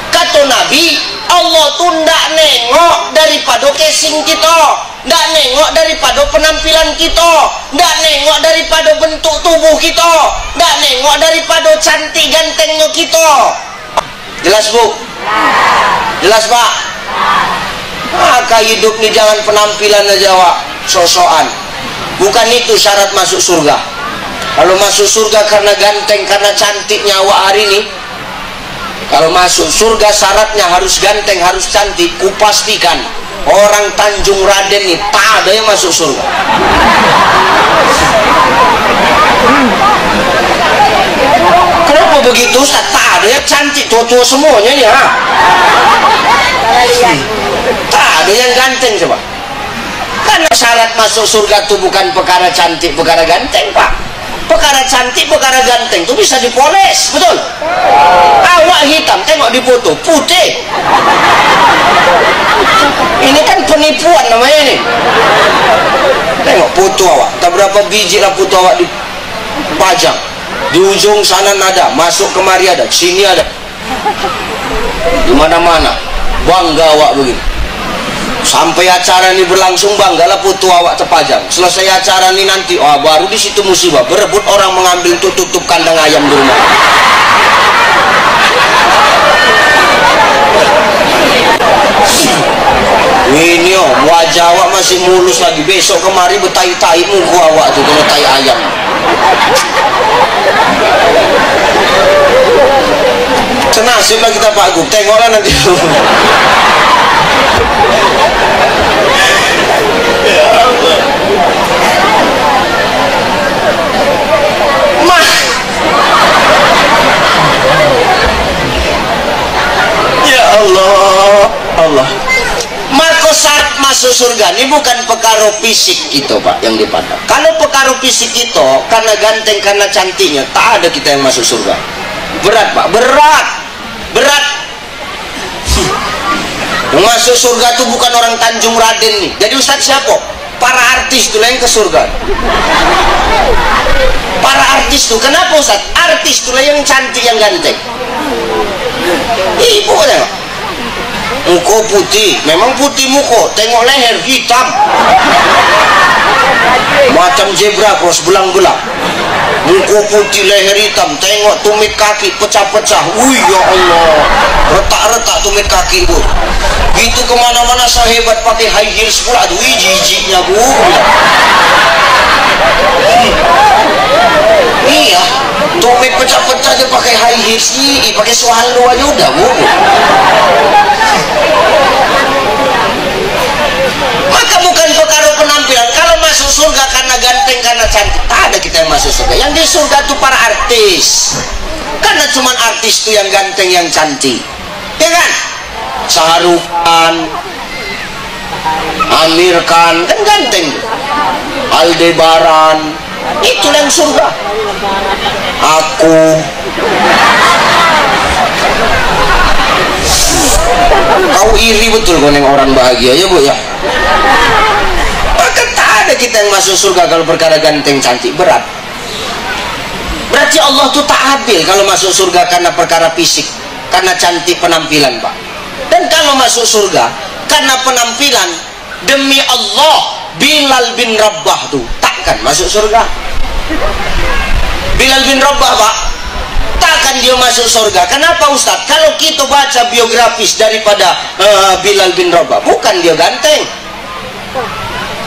Kata Nabi, Allah tuh ndak nengok daripada casing kita, ndak nengok daripada penampilan kita, ndak nengok daripada bentuk tubuh kita, ndak nengok daripada cantik gantengnya kita. Jelas Bu? Jelas Pak? Maka hidup nih jangan penampilan aja Wak, sosokan. Bukan itu syarat masuk surga. Kalau masuk surga karena ganteng, karena cantiknya awak hari ini, kalau masuk surga syaratnya harus ganteng, harus cantik. Kupastikan orang Tanjung Raden nih tak ada yang masuk surga. Kenapa begitu Ustaz? Tak ada yang cantik, tua-tua semuanya ya. Tak ada yang ganteng coba. Karena syarat masuk surga itu bukan perkara cantik, perkara ganteng Pak. Perkara cantik, perkara ganteng itu bisa dipoles, betul? Awak hitam, tengok di foto, putih. Ini kan penipuan namanya nih. Tengok foto awak, tak berapa biji lah foto awak dipajang. Di ujung sana ada, masuk kemari ada, sini ada, di mana-mana. Bangga awak begini. Sampai acara ini berlangsung banggalah foto awak terpajang. Selesai acara ini nanti, oh baru di situ musibah, berebut orang mengambil tutup kandang ayam di rumah. Ini oh, wajah awak masih mulus lagi. Besok kemari bertai-tai muka awak tuh kalau tai ayam. Senasib lah kita Pak Gub, tengoklah nanti. Ya Allah. Ya Allah, Allah. Maka saat masuk surga ini bukan perkara fisik kita Pak yang dipandang. Kalau perkara fisik kita karena ganteng, karena cantiknya, tak ada kita yang masuk surga. Berat Pak, berat, berat. Yang masuk surga itu bukan orang Tanjung Raden nih. Jadi Ustaz siapa? Para artis tuh yang ke surga. Para artis tuh, kenapa Ustaz? Artis tuh yang cantik, yang ganteng. Ibu tengok, muka putih, memang putih muka. Tengok leher hitam, macam zebra cross belang-belang. Muka putih, leher hitam. Tengok tumit kaki pecah-pecah. Wih ya Allah, retak-retak tumit kaki Bu. Gitu kemana-mana sehebat pakai high heels pula. Wih jijiknya Bu. Iya, tumit pecah-pecah dia pakai high heels. Ih, pakai swallow aja udah Bu. Maka bukan perkara penampilan. Kalau masuk surga karena ganteng karena cantik, tak ada kita yang masuk surga. Yang di surga itu para artis, karena cuman artis itu yang ganteng yang cantik, ya kan? Saharukan, Amir Khan kan ganteng, Aldebaran, itu yang surga. Aku kau iri betul kau neng orang bahagia ya bu ya. Maka tak ada kita yang masuk surga kalau perkara ganteng cantik, berat. Berarti Allah tuh tak adil kalau masuk surga karena perkara fisik, karena cantik penampilan pak. Dan kalau masuk surga karena penampilan, demi Allah Bilal bin Rabah tuh takkan masuk surga. Bilal bin Rabah pak, takkan dia masuk surga. Kenapa Ustaz? Kalau kita baca biografis daripada Bilal bin Rabah, bukan dia ganteng,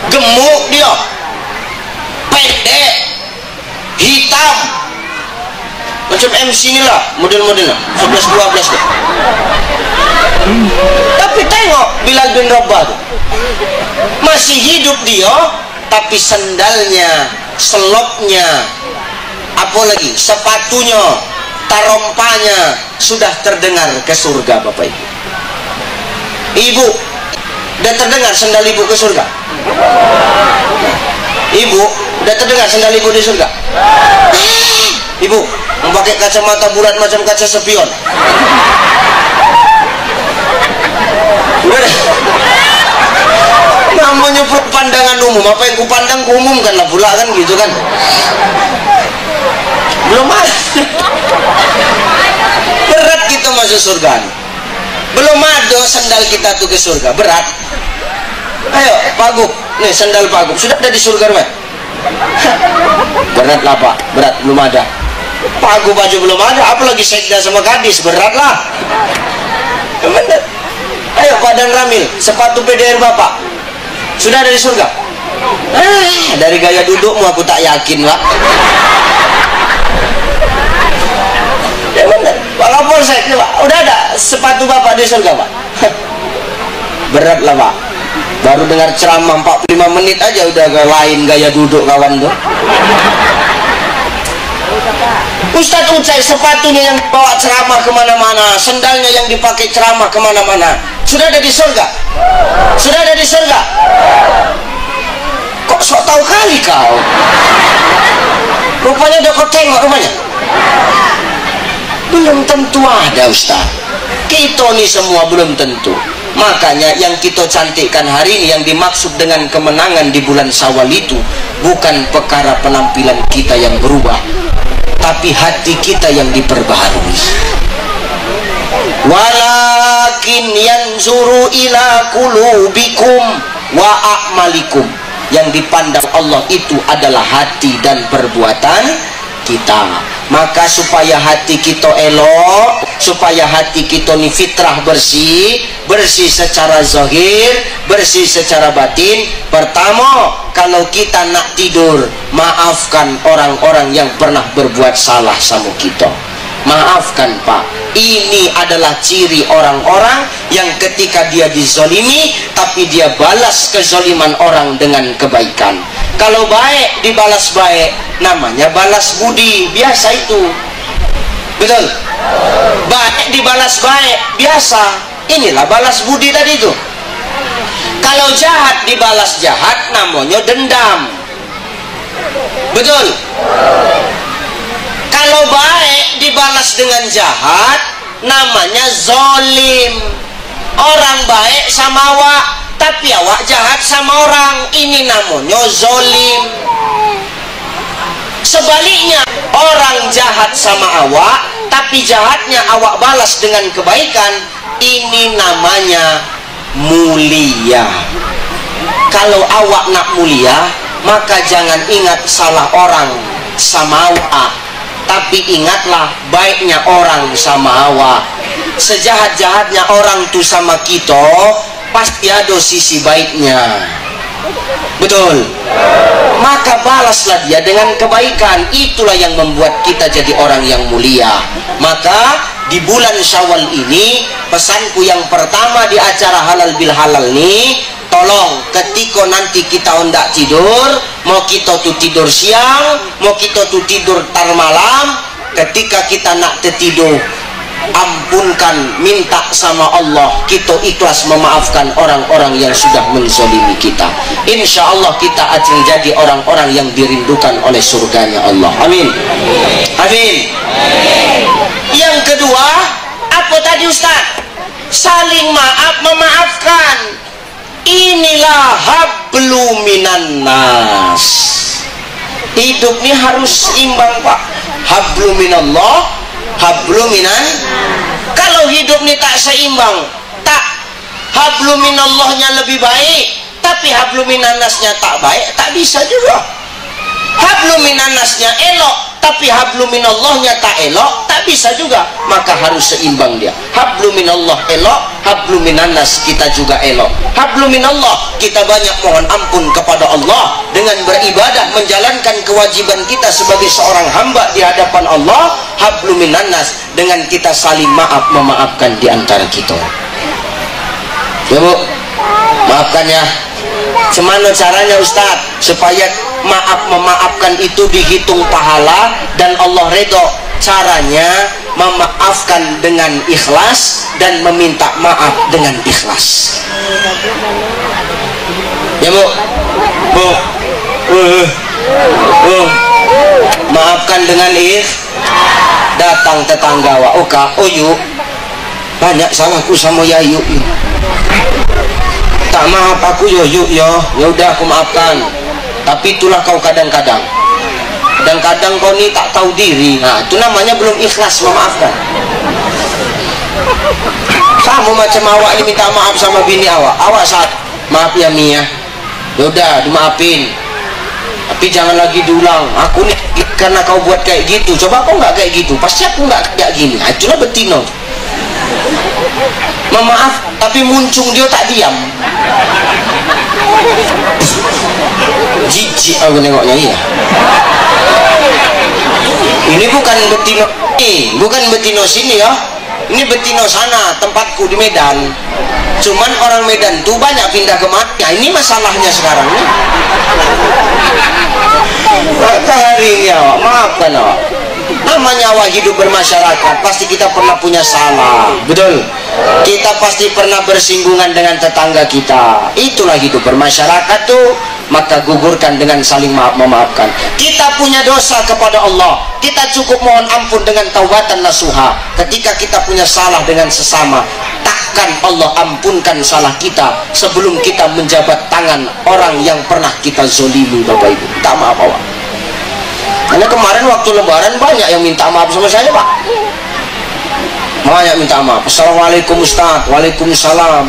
gemuk dia, pendek, hitam, macam MC inilah model-modelnya 11-12 deh. Tapi tengok Bilal bin Rabah tuh, masih hidup dia, tapi sendalnya, selopnya, apalagi sepatunya, tarompanya sudah terdengar ke surga Bapak Ibu. Ibu, udah terdengar sendal ibu ke surga? Ibu, udah terdengar sendal ibu di surga? Ibu, memakai kacamata bulat macam kaca spion. Udah deh. Namanya pandangan umum, apa yang kupandang kuumumkan lah pula kan gitu kan. Belum ada. Berat kita masuk surga nih. Belum ada sendal kita tuh ke surga, berat. Ayo Pak Gub, nih sendal Pak Gub sudah ada di surga rumah. Berat lah Pak, berat, belum ada. Pak Gub aja belum ada, apalagi sekda sama gadis, berat lah. Bener. Ayo Pak Dan Ramil, sepatu PDR Bapak sudah ada di surga. Dari gaya dudukmu aku tak yakin Pak. Ya bener, Pak Kapolsek Pak, udah ada sepatu Bapak di surga Pak. Berat lah Pak, baru dengar ceramah 45 menit aja udah lain gaya duduk kawan tuh. Ustadz Ucai sepatunya yang bawa ceramah kemana-mana, sendalnya yang dipakai ceramah kemana-mana, sudah ada di surga? Sudah ada di surga? Kok sok tahu kali kau? Rupanya udah kau tengok rupanya. Belum tentu ada Ustaz. Kita nih semua belum tentu. Makanya yang kita cantikkan hari ini, yang dimaksud dengan kemenangan di bulan Syawal itu bukan perkara penampilan kita yang berubah, tapi hati kita yang diperbaharui. Walakin yanzuru ila qulubikum wa a'malikum. Yang dipandang Allah itu adalah hati dan perbuatan kita. Maka supaya hati kita elok, supaya hati kita ini fitrah bersih, bersih secara zahir, bersih secara batin. Pertama, kalau kita nak tidur, maafkan orang-orang yang pernah berbuat salah sama kita. Maafkan Pak. Ini adalah ciri orang-orang yang ketika dia dizolimi, tapi dia balas kezoliman orang dengan kebaikan. Kalau baik dibalas baik, namanya balas budi, biasa itu. Betul? Baik dibalas baik, biasa. Inilah balas budi tadi itu. Kalau jahat dibalas jahat, namanya dendam. Betul? Kalau baik dibalas dengan jahat, namanya zolim. Orang baik sama awak, tapi awak jahat sama orang, ini namanya zolim. Sebaliknya, orang jahat sama awak, tapi jahatnya awak balas dengan kebaikan, ini namanya mulia. Kalau awak nak mulia, maka jangan ingat salah orang sama awak, tapi ingatlah baiknya orang sama awak. Sejahat-jahatnya orang tu sama kita, pasti ada sisi baiknya. Betul? Maka balaslah dia dengan kebaikan. Itulah yang membuat kita jadi orang yang mulia. Maka di bulan Syawal ini, pesanku yang pertama di acara halal bil halal ini, tolong ketika nanti kita hendak tidur, mau kita tuh tidur siang, mau kita tuh tidur tar malam, ketika kita nak tertidur, ampunkan, minta sama Allah, kita ikhlas memaafkan orang-orang yang sudah menzalimi kita. Insya Allah kita akan jadi orang-orang yang dirindukan oleh surganya Allah. Amin. Amin. Yang kedua, apa tadi Ustaz? Saling maaf, memaafkan. Inilah hablu minan nas. Hidup ini harus imbang, Pak. Hablu minallah, hablu minan. Kalau hidup ini tak seimbang, tak hablu minallahnya lebih baik, tapi hablu minannasnya tak baik, tak bisa juga. Hablu minannasnya elok, tapi hablu minallahnya tak elok, tak bisa juga. Maka harus seimbang dia. Hablu minallah elok, hablu minannas kita juga elok. Hablu minallah, kita banyak mohon ampun kepada Allah dengan beribadah, menjalankan kewajiban kita sebagai seorang hamba di hadapan Allah. Hablu minannas, dengan kita saling maaf, memaafkan di antara kita. Ya Bu, maafkan ya. Semana caranya Ustaz supaya maaf memaafkan itu dihitung pahala dan Allah redho? Caranya memaafkan dengan ikhlas dan meminta maaf dengan ikhlas. Ya Bu, maafkan dengan datang tetangga wa oka oyu banyak salahku sama Yayu, tak maaf aku yo ya udah aku maafkan, tapi itulah kau kadang-kadang kau nih tak tahu diri. Nah itu namanya belum ikhlas memaafkan. Sama macam awak ini minta maaf sama bini awak saat maaf ya Mia, yaudah dimaafin, tapi jangan lagi diulang. Aku nih karena kau buat kayak gitu, coba kau nggak kayak gitu, pasti aku nggak kayak gini. Nah, itulah betino. Memaaf tapi muncung dia tak diam. Jijik aku nengoknya. Iya, ini bukan betino, bukan betino sini ya, ini betino sana tempatku di Medan. Cuman orang Medan tuh banyak pindah ke mana. Nah, ini masalahnya sekarang nih. Hari ini awak maafkan awak. Namanya awak hidup bermasyarakat, pasti kita pernah punya salah, betul? Kita pasti pernah bersinggungan dengan tetangga kita. Itulah hidup bermasyarakat tuh. Maka gugurkan dengan saling maaf memaafkan. Kita punya dosa kepada Allah, kita cukup mohon ampun dengan taubatan nasuha. Ketika kita punya salah dengan sesama, takkan Allah ampunkan salah kita sebelum kita menjabat tangan orang yang pernah kita zolimi. Bapak Ibu, minta maaf Allah. Karena kemarin waktu lebaran banyak yang minta maaf sama saya, Pak. Banyak minta maaf. Assalamualaikum Ustaz. Waalaikumsalam.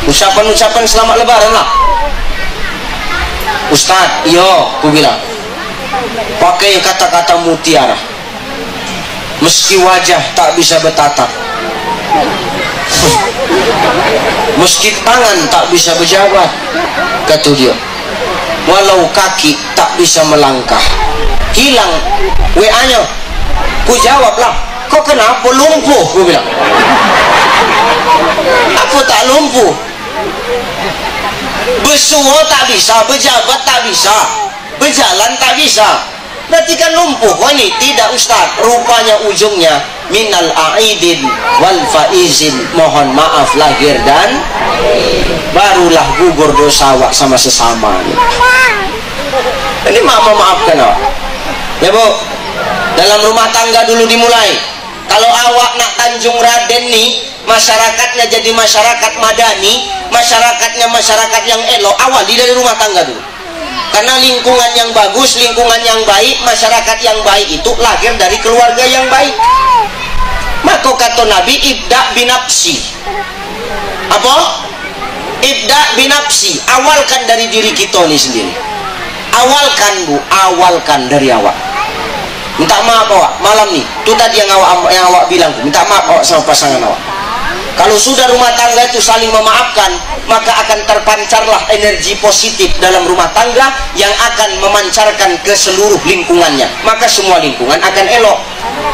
Ucapan-ucapan selamat lebaran lah. Ustaz, iyo, aku bilang pakai kata-kata mutiara, meski wajah tak bisa bertatap, meski tangan tak bisa berjabat, kata dia, walau kaki tak bisa melangkah. Hilang WA-nya, ku jawablah, kok kenapa lumpuh? Ku bilang, aku tak lumpuh, bersuara tak bisa, berjabat tak bisa, berjalan tak bisa, berarti kan lumpuh. Wah ini tidak Ustaz, rupanya ujungnya minal aidin wal faizin, mohon maaf lahir dan barulah gugur dosa awak sama sesama. Ini maafkan awak ya Bu. Dalam rumah tangga dulu dimulai. Kalau awak nak Tanjung Raden nih, masyarakatnya jadi masyarakat madani, masyarakatnya masyarakat yang elok, awali dari rumah tangga dulu. Karena lingkungan yang bagus, lingkungan yang baik, masyarakat yang baik itu lahir dari keluarga yang baik. Maka kata Nabi, ibda binafsi. Apa? Ibda binafsi, awalkan dari diri kita ini sendiri. Awalkan Bu, awalkan dari awak. Minta maaf awak malam nih, itu tadi yang awak bilang, minta maaf awak sama pasangan awak. Kalau sudah rumah tangga itu saling memaafkan, maka akan terpancarlah energi positif dalam rumah tangga yang akan memancarkan ke seluruh lingkungannya. Maka semua lingkungan akan elok.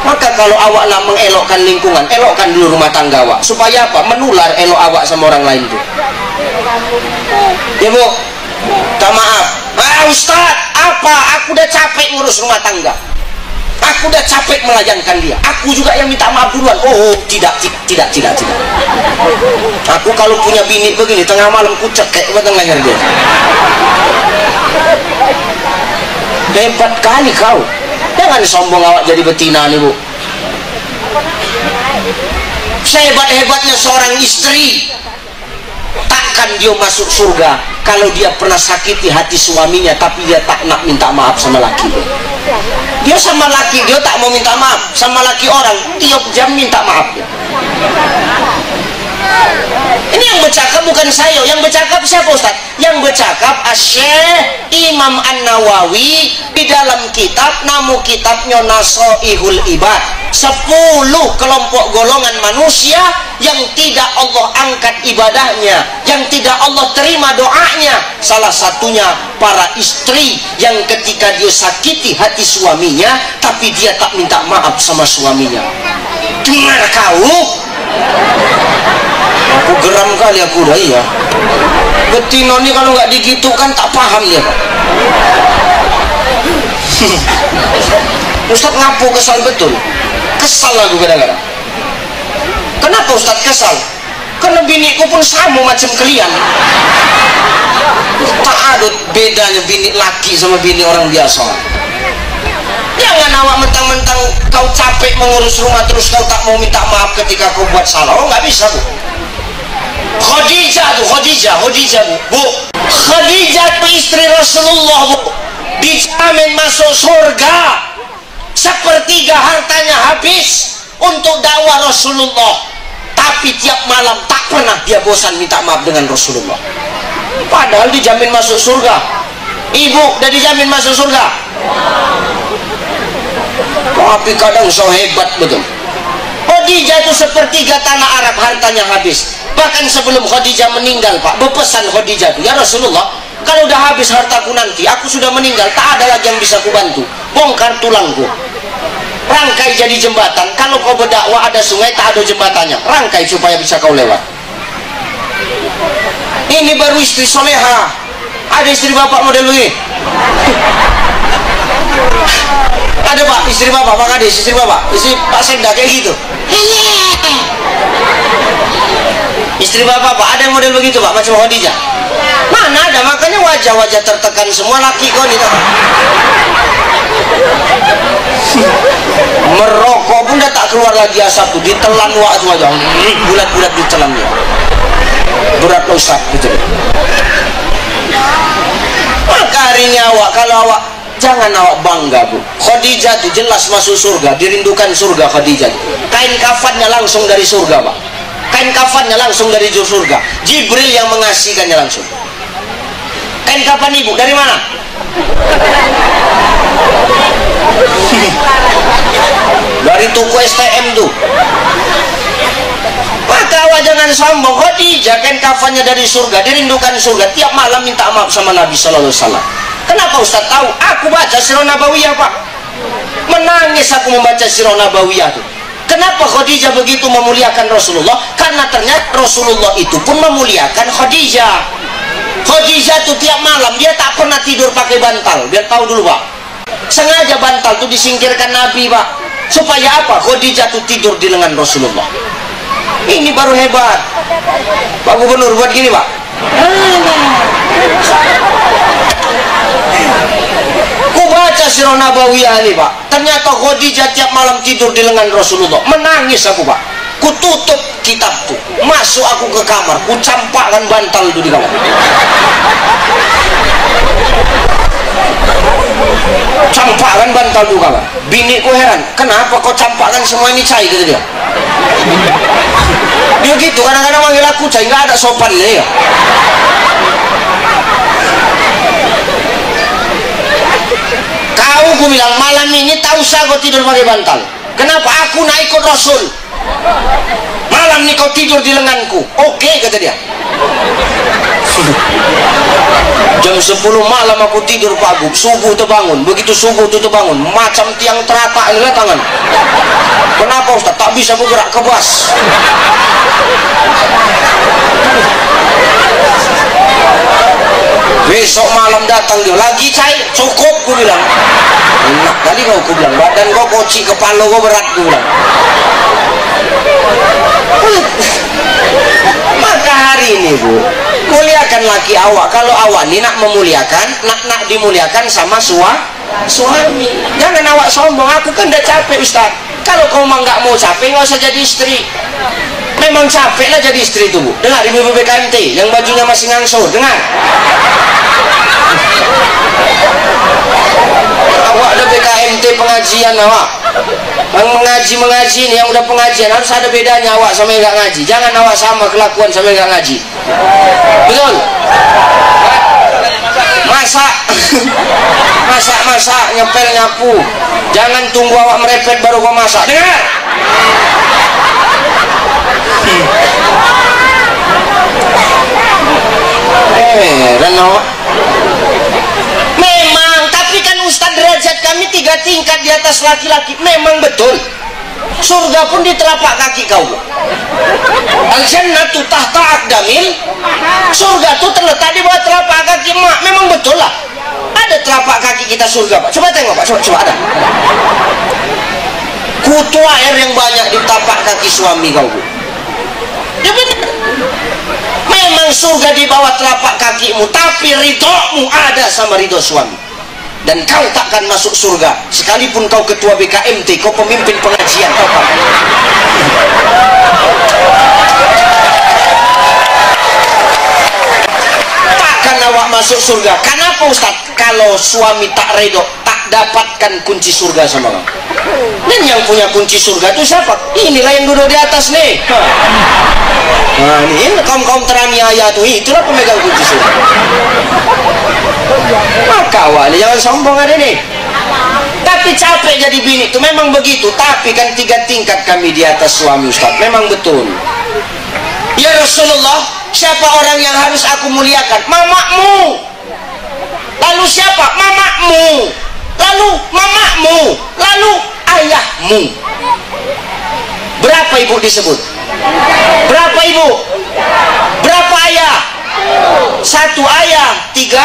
Maka kalau awak nak mengelokkan lingkungan, elokkan dulu rumah tangga awak. Supaya apa? Menular elok awak sama orang lain itu. Ya Bu, tak maaf. Lah Ustaz, apa? Aku udah capek ngurus rumah tangga. Aku udah capek melayankan dia. Aku juga yang minta maaf duluan. Oh, tidak. Aku kalau punya bini begini, tengah malam ku cekek batang leher dia. Hebat kali kau. Jangan sombong awak jadi betina nih, Bu. Sehebat-hebatnya seorang istri, takkan dia masuk surga kalau dia pernah sakiti hati suaminya tapi dia tak nak minta maaf sama laki. Dia sama laki dia tak mau minta maaf, sama laki orang tiap jam minta maaf. Ini yang bercakap bukan saya, yang bercakap siapa Ustaz? Yang bercakap Asy-Syaikh Imam An-Nawawi di dalam kitab namu kitabnya Nasaihul Ibad. 10 kelompok golongan manusia yang tidak Allah angkat ibadahnya, yang tidak Allah terima doanya. Salah satunya para istri yang ketika dia sakiti hati suaminya tapi dia tak minta maaf sama suaminya. Dengar kau, aku geram kali aku dah ya. Betina ni kalau nggak digitukan tak paham dia. Ustaz ngapu kesal betul. Kesal aku kadang-kadang. Kenapa Ustaz kesal? Karena biniku pun sama macam kalian. Tak ada bedanya bini laki sama bini orang biasa. Jangan awak mentang-mentang kau capek mengurus rumah terus kau tak mau minta maaf ketika kau buat salah. Oh, nggak bisa, Bu. Khadijah Bu. Khadijah itu istri Rasulullah, Bu. Dijamin masuk surga. Sepertiga hartanya habis untuk dakwah Rasulullah. Tapi tiap malam tak pernah dia bosan minta maaf dengan Rasulullah. Padahal dijamin masuk surga. Ibu udah dijamin masuk surga. Tapi kadang so hebat betul. Khadijah itu sepertiga tanah Arab hartanya habis. Bahkan sebelum Khadijah meninggal, Pak, berpesan Khadijah itu, ya Rasulullah, kalau udah habis hartaku nanti, aku sudah meninggal, tak ada lagi yang bisa kubantu. Bongkar tulangku, rangkai jadi jembatan. Kalau kau berdakwah ada sungai, tak ada jembatannya, rangkai supaya bisa kau lewat. Ini baru istri soleha. Ada istri bapak model ini? Ada Pak, istri bapak, Pak Kades, istri bapak, istri Pak Sekda kayak gitu. Istri bapak, Pak, ada yang model begitu Pak, macam Khadijah? Mana ada, makanya wajah-wajah tertekan semua laki kau nih. Merokok pun dah tak keluar lagi asap tuh, ditelan waktu aja, bulat-bulat ditelannya. Berat Ustaz gitu. Maka hari ini awak, kalau awak jangan awak bangga, Bu. Khadijah tuh jelas masuk surga, dirindukan surga Khadijah. Kain kafannya langsung dari surga, Pak. Kain kafannya langsung dari surga. Jibril yang mengasihkannya langsung. Kain kafan ibu dari mana? Dari toko STM tuh. Maka awak jangan sombong. Khadijah kain kafannya dari surga, dirindukan surga. Tiap malam minta maaf sama Nabi Sallallahu Alaihi Wasallam. Kenapa Ustaz tahu? Aku baca Sirah Nabawiyah, Pak. Menangis aku membaca Sirah Nabawiyah tuh. Kenapa Khadijah begitu memuliakan Rasulullah? Karena ternyata Rasulullah itu pun memuliakan Khadijah. Khadijah tuh tiap malam dia tak pernah tidur pakai bantal. Biar tahu dulu, Pak. Sengaja bantal tuh disingkirkan Nabi, Pak. Supaya apa? Khadijah tuh tidur di lengan Rasulullah. Ini baru hebat. Pak Gubernur buat gini, Pak. Ku baca Sirah Nabawiyah ini, Pak. Ternyata Khadijah tiap malam tidur di lengan Rasulullah. Menangis aku, Pak. Ku tutup kitab tuh, masuk aku ke kamar, ku campakkan bantal itu di kamar. Campakkan bantal di kamar. Biniku heran, kenapa kau campakkan semua ini cai, gitu dia. Dia gitu, kadang-kadang manggil aku cai, nggak ada sopannya ya. Kau, ku bilang, malam ini tak usah kau tidur pakai bantal. Kenapa? Aku nak ikut Rasul. Malam ini kau tidur di lenganku. Oke, kata dia. Jam 10 malam aku tidur pagi, subuh terbangun. Begitu subuh itu terbangun, macam tiang teratak ini tangan. Kenapa Ustaz? Tak bisa bergerak ke bas. Besok malam datang dia lagi cair, cukup gue bilang. Enak kali kau bilang, badan kau koci, kepala kau berat gue bilang. Maka hari ini Bu, muliakan laki awak. Kalau awak ni nak memuliakan, nak dimuliakan sama suami. Jangan awak sombong, aku kan dah capek Ustaz. Kalau kau memang nggak mau capek, nggak usah jadi istri. Memang capek lah jadi istri itu Bu. Dengar ibu BKMT yang bajunya masih ngangsur, dengar. Awak ada BKMT pengajian awak. Yang mengaji ini yang udah pengajian harus ada bedanya awak sama yang nggak ngaji. Jangan awak sama kelakuan sama yang nggak ngaji. Betul? Masak nyepel nyapu. Jangan tunggu awak merepet baru kau masak. Dengar. Dan awak memang, tapi kan Ustaz derajat kami 3 tingkat di atas laki-laki. Memang betul, surga pun di telapak kaki kau. Al-jannatu tahta aqdamil, surga itu terletak di bawah telapak kaki mak. Memang betul lah, ada telapak kaki kita surga Pak. Coba tengok Pak, coba ada kutu air yang banyak di telapak kaki suami kau Bu. Ya benar, memang surga di bawah telapak kakimu, tapi ridhomu ada sama ridho suami. Dan kau takkan masuk surga sekalipun kau ketua BKMT, kau pemimpin pengajian, kau takkan awak masuk surga. Kenapa Ustaz? Kalau suami tak ridho, tak dapatkan kunci surga sama kau. Dan yang punya kunci surga itu siapa? Inilah yang duduk di atas nih. Nah ini kaum teraniaya tuh, itulah pemegang kunci surga. Maka awalnya jangan sombong hari ini. Tapi capek jadi bini itu memang begitu. Tapi kan 3 tingkat kami di atas suami Ustaz. Memang betul. Ya Rasulullah, siapa orang yang harus aku muliakan? Mamakmu. Lalu siapa? Mamakmu. Lalu mamakmu. Lalu ayahmu. Berapa ibu disebut? Berapa ibu? Berapa ayah? 1 ayah, 3.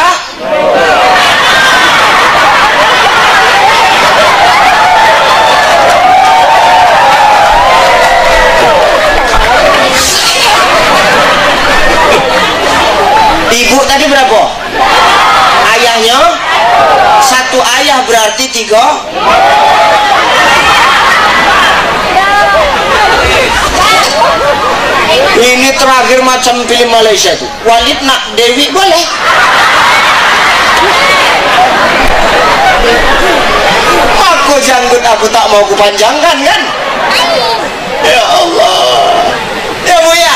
Ibu tadi berapa? Ayahnya 1 ayah berarti 3. Ini terakhir macam film Malaysia tuh. Walid nak Dewi boleh. Aku janggut aku tak mau kupanjangkan kan. Ya Allah. Ya Bu ya.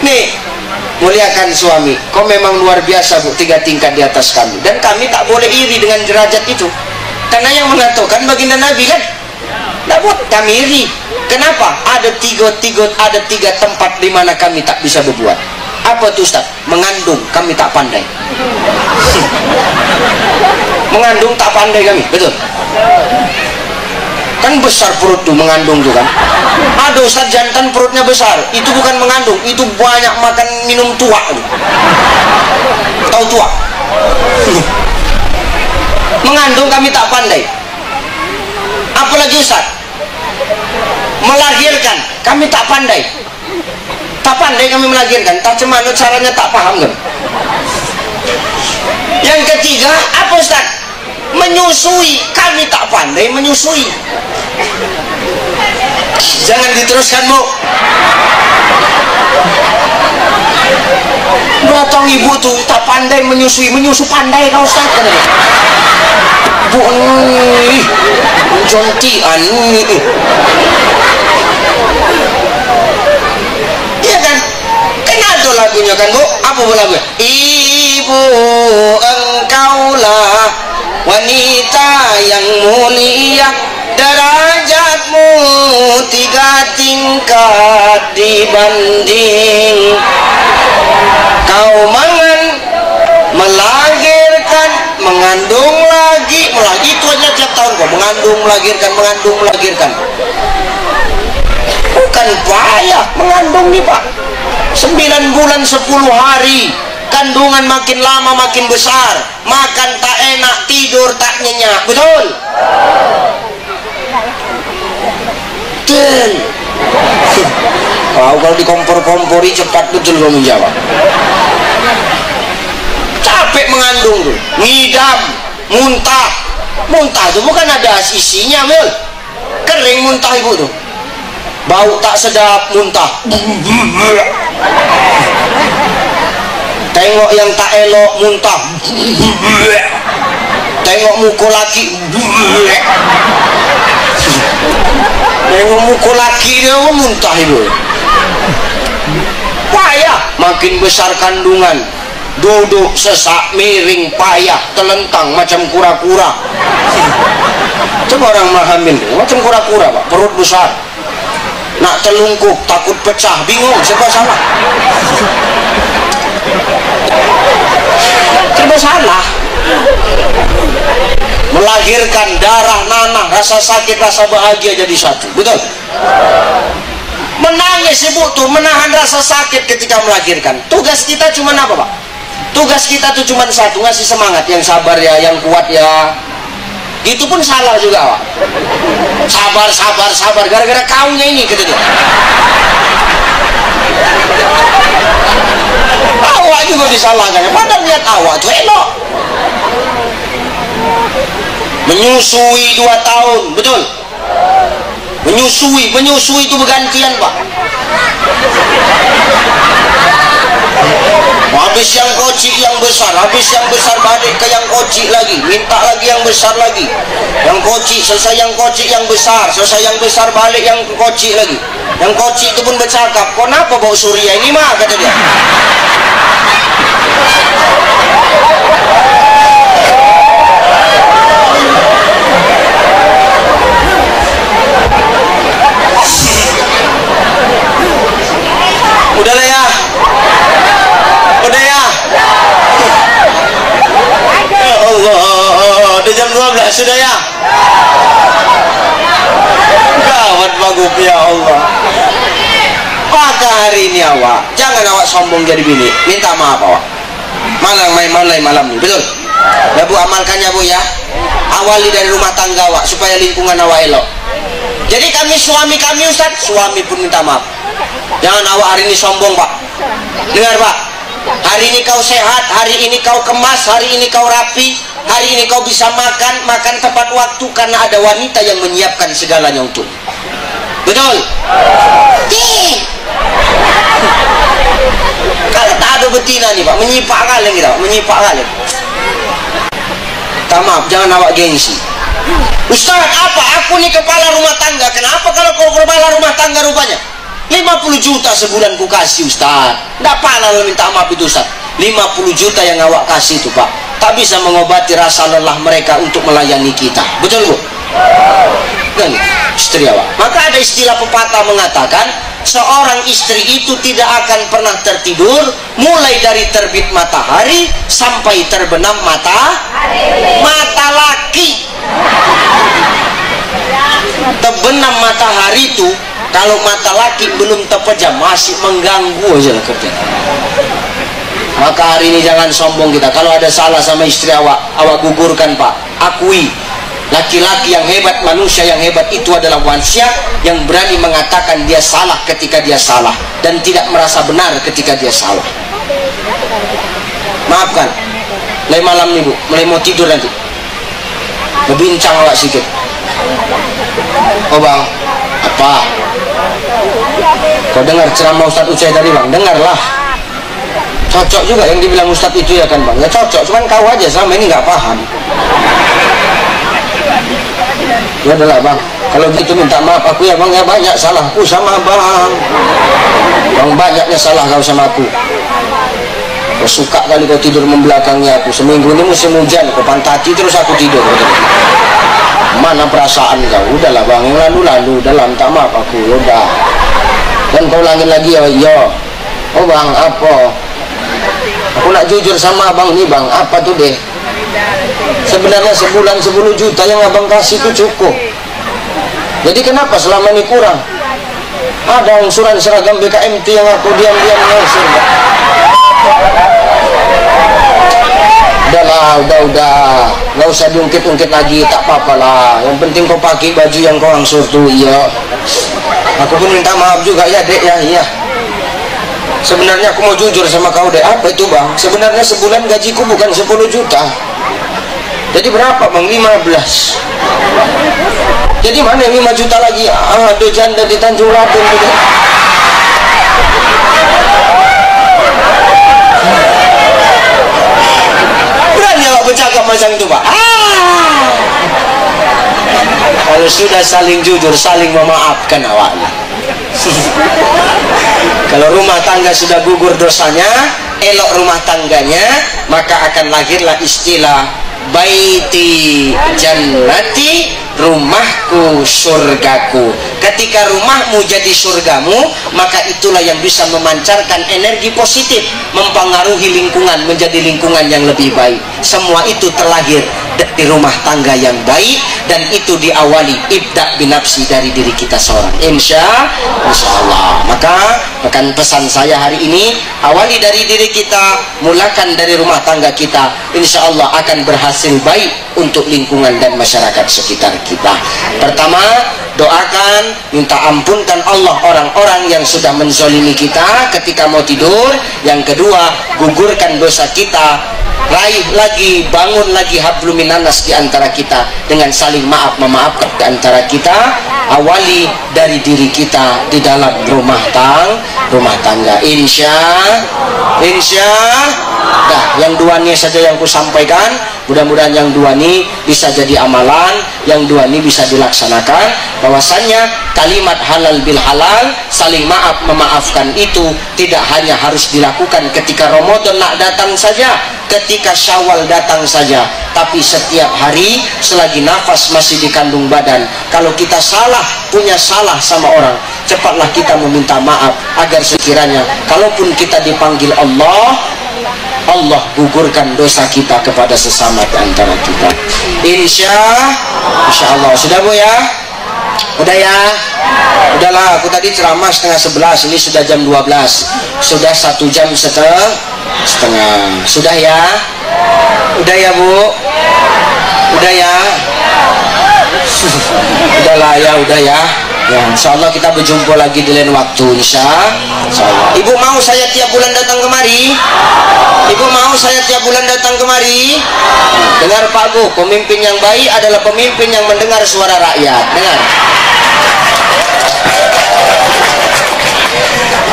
Nih muliakan suami. Kau memang luar biasa Bu, 3 tingkat di atas kami. Dan kami tak boleh iri dengan derajat itu. Karena yang mengatakan baginda Nabi kan. Tidak buat kami iri. Kenapa? Ada 3 tempat di mana kami tak bisa berbuat. Apa tuh Ustaz? Mengandung kami tak pandai. Mengandung tak pandai kami, betul? Kan besar perut tuh mengandung tuh kan. Ada Ustaz jantan perutnya besar, itu bukan mengandung, itu banyak makan minum tua. Tahu tua? Mengandung kami tak pandai. Apalagi Ustaz? Melahirkan kami tak pandai. Tak pandai kami melahirkan. Tak cemana caranya tak paham kan. Yang ketiga apa Ustaz? Menyusui kami tak pandai menyusui. Jangan diteruskan Bu. Datang ibu tuh tak pandai menyusui, menyusu pandai kau Ustaz kan? Bu jontian iya kan? Kan ada lagunya kan Bu? Apa lagunya? Ibu engkaulah wanita yang mulia, derajatmu 3 tingkat dibanding kau melahirkan, mengandung lagi itu aja tiap tahun kok mengandung, melahirkan. Bukan payah mengandung nih Pak. 9 bulan 10 hari kandungan makin lama makin besar, makan tak enak, tidur tak nyenyak, betul? Betul. Kalau dikompor-kompori cepat betul kamu menjawab. Capek mengandung tuh, ngidam, muntah. Muntah itu bukan ada isinya, Mil. Kering muntah ibu tuh. Bau tak sedap, muntah. Tengok yang tak elok, muntah. Tengok muka laki. Tengok muka laki dia muntah ibu. Payah. Makin besar kandungan, duduk sesak, miring, payah, telentang macam kura-kura. Coba orang hamil macam kura-kura, Pak, perut besar, nak telungkup takut pecah, bingung serba salah. Serba salah. Melahirkan, darah, nanah, rasa sakit, rasa bahagia jadi satu, betul? Menangis ibu tuh menahan rasa sakit ketika melahirkan. Tugas kita cuma apa, Pak? Tugas kita tuh cuma satu, ngasih semangat, yang sabar ya, yang kuat ya. Itu pun salah juga, Pak. Sabar, sabar, sabar, gara-gara kaunya ini gitu dia. Awak juga disalahkan, padahal niat awak tuh elok. Menyusui 2 tahun, betul? Menyusui itu bergantian, Pak. Habis yang kocik yang besar, habis yang besar balik ke yang kocik lagi, minta lagi yang besar lagi. Yang kocik, selesai yang kocik yang besar, selesai yang besar balik yang kocik lagi. Yang kocik itu pun bercakap, kenapa bau surya ini mah, kata dia. Udahlah ya. Udah ya. Ya Allah, udah jam 12 sudah ya. Gawat bagus ya Allah. Maka hari ini awak jangan awak sombong jadi bini. Minta maaf awak. Malam ini, betul? Ya Bu, amalkannya Bu ya. Awali dari rumah tangga awak supaya lingkungan awak elok. Jadi suami kami Ustaz, suami pun minta maaf. Jangan awak hari ini sombong, Pak. Dengar, Pak. Hari ini kau sehat, hari ini kau kemas, hari ini kau rapi, hari ini kau bisa makan tepat waktu karena ada wanita yang menyiapkan segalanya untuk. Betul? Kalau tak ada betina nih, Pak, menyipak kalian kita, Pak, menyipak kalian. Maaf, jangan awak gengsi. Ustaz, apa? Aku nih kepala rumah tangga. Kenapa kalau kau kepala rumah tangga rupanya? 50 juta sebulan ku kasih, Ustaz. Nggak pala lo minta maaf itu, Ustaz. 50 juta yang awak kasih itu, Pak, tak bisa mengobati rasa lelah mereka untuk melayani kita. Betul, Bu? Dan istri awak. Maka ada istilah pepatah mengatakan, seorang istri itu tidak akan pernah tertidur mulai dari terbit matahari sampai terbenam mata laki. Terbenam matahari itu kalau mata laki belum terpejam masih mengganggu aja lah kerja. Maka hari ini jangan sombong kita. Kalau ada salah sama istri awak gugurkan, Pak. Akui. Laki-laki yang hebat, manusia yang hebat itu adalah manusia yang berani mengatakan dia salah ketika dia salah dan tidak merasa benar ketika dia salah. Maafkan. Mulai malam nih, Bu, mulai mau tidur nanti, berbincang awak sedikit. Oh Bang, apa? Kau dengar ceramah Ustadz Ucai tadi, Bang? Dengarlah. Cocok juga yang dibilang Ustadz itu ya kan, Bang? Ya cocok, cuman kau aja selama ini nggak paham. Ya adalah, Bang, kalau gitu minta maaf aku ya, Bang, ya banyak salahku sama Bang. Bang, banyaknya salah kau sama aku. Kau suka kali kau tidur membelakangi aku. Seminggu ini musim hujan, kau pantati terus aku tidur. Mana perasaan kau? Udahlah, Bang, yang lalu-lalu dalam tak maaf aku, udah. Dan kau ulangi lagi, yo. Oh Bang, apa? Aku nak jujur sama Abang nih, Bang. Apa tuh deh? Sebenarnya sebulan 10 juta yang Abang kasih itu cukup. Jadi kenapa selama ini kurang? Ada angsuran seragam BKMT yang aku diam-diam ngusir, Bang. Udahlah, udah nggak usah diungkit-ungkit lagi, tak apa-apa lah, yang penting kau pakai baju yang kau angsur tuh. Iya, aku pun minta maaf juga ya dek ya. Iya, sebenarnya aku mau jujur sama kau dek. Apa itu bang? Sebenarnya sebulan gajiku bukan 10 juta. Jadi berapa bang? 15. Jadi mana yang 5 juta lagi? Aduh, janda di Tanjung Laten gitu. Berani awak bercakap macam itu pak? Kalau sudah saling jujur, saling memaafkan awaknya. Kalau rumah tangga sudah gugur dosanya, elok rumah tangganya, maka akan lahirlah istilah baiti jannati, rumahku surgaku. Ketika rumahmu jadi surgamu, maka itulah yang bisa memancarkan energi positif, mempengaruhi lingkungan menjadi lingkungan yang lebih baik. Semua itu terlahir dari rumah tangga yang baik, dan itu diawali ibda binafsi, dari diri kita seorang. Insya Allah. Maka pesan saya hari ini, awali dari diri kita, mulakan dari rumah tangga kita. Insya Allah akan berhasil baik untuk lingkungan dan masyarakat sekitar kita. Pertama, doakan, minta ampunkan Allah orang-orang yang sudah menzolimi kita ketika mau tidur. Yang kedua, gugurkan dosa kita, raih lagi, bangun lagi hablum minanas di antara kita dengan saling maaf memaafkan di antara kita. Awali dari diri kita di dalam rumah tangga. Insya. Nah, yang dua ini saja yang ku sampaikan. Mudah-mudahan yang dua ini bisa jadi amalan, yang dua ini bisa dilaksanakan. Bahwasannya kalimat halal bil halal, saling maaf memaafkan itu tidak hanya harus dilakukan ketika Ramadan nak datang saja, ketika Syawal datang saja, tapi setiap hari selagi nafas masih di kandung badan. Kalau kita salah, punya salah sama orang, cepatlah kita meminta maaf agar sekiranya kalaupun kita dipanggil Allah gugurkan dosa kita kepada sesama di antara kita. Insya Allah. Sudah bu ya? Udah ya? Udahlah, aku tadi ceramah setengah 11, ini sudah jam 12, sudah 1 jam setengah. Sudah ya? Udah ya bu? Udah ya? Udahlah ya, udah ya. Ya, insya Allah kita berjumpa lagi di lain waktu, insya Allah. Ibu mau saya tiap bulan datang kemari? Ibu mau saya tiap bulan datang kemari? Dengar Pak Bu, pemimpin yang baik adalah pemimpin yang mendengar suara rakyat. Dengar.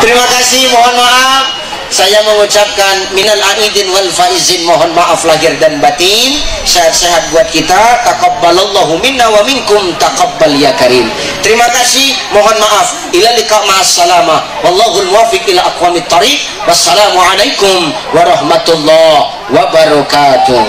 Terima kasih, mohon maaf. Saya mengucapkan minal aidin wal faizin, mohon maaf lahir dan batin. Sehat-sehat buat kita. Taqabbalallahu minna wa minkum taqabbal ya karim. Terima kasih, mohon maaf. Ila liqa ma'as salama. Wallahul muwaffiq ila aqwamit thariq. Wassalamualaikum warahmatullahi wabarakatuh.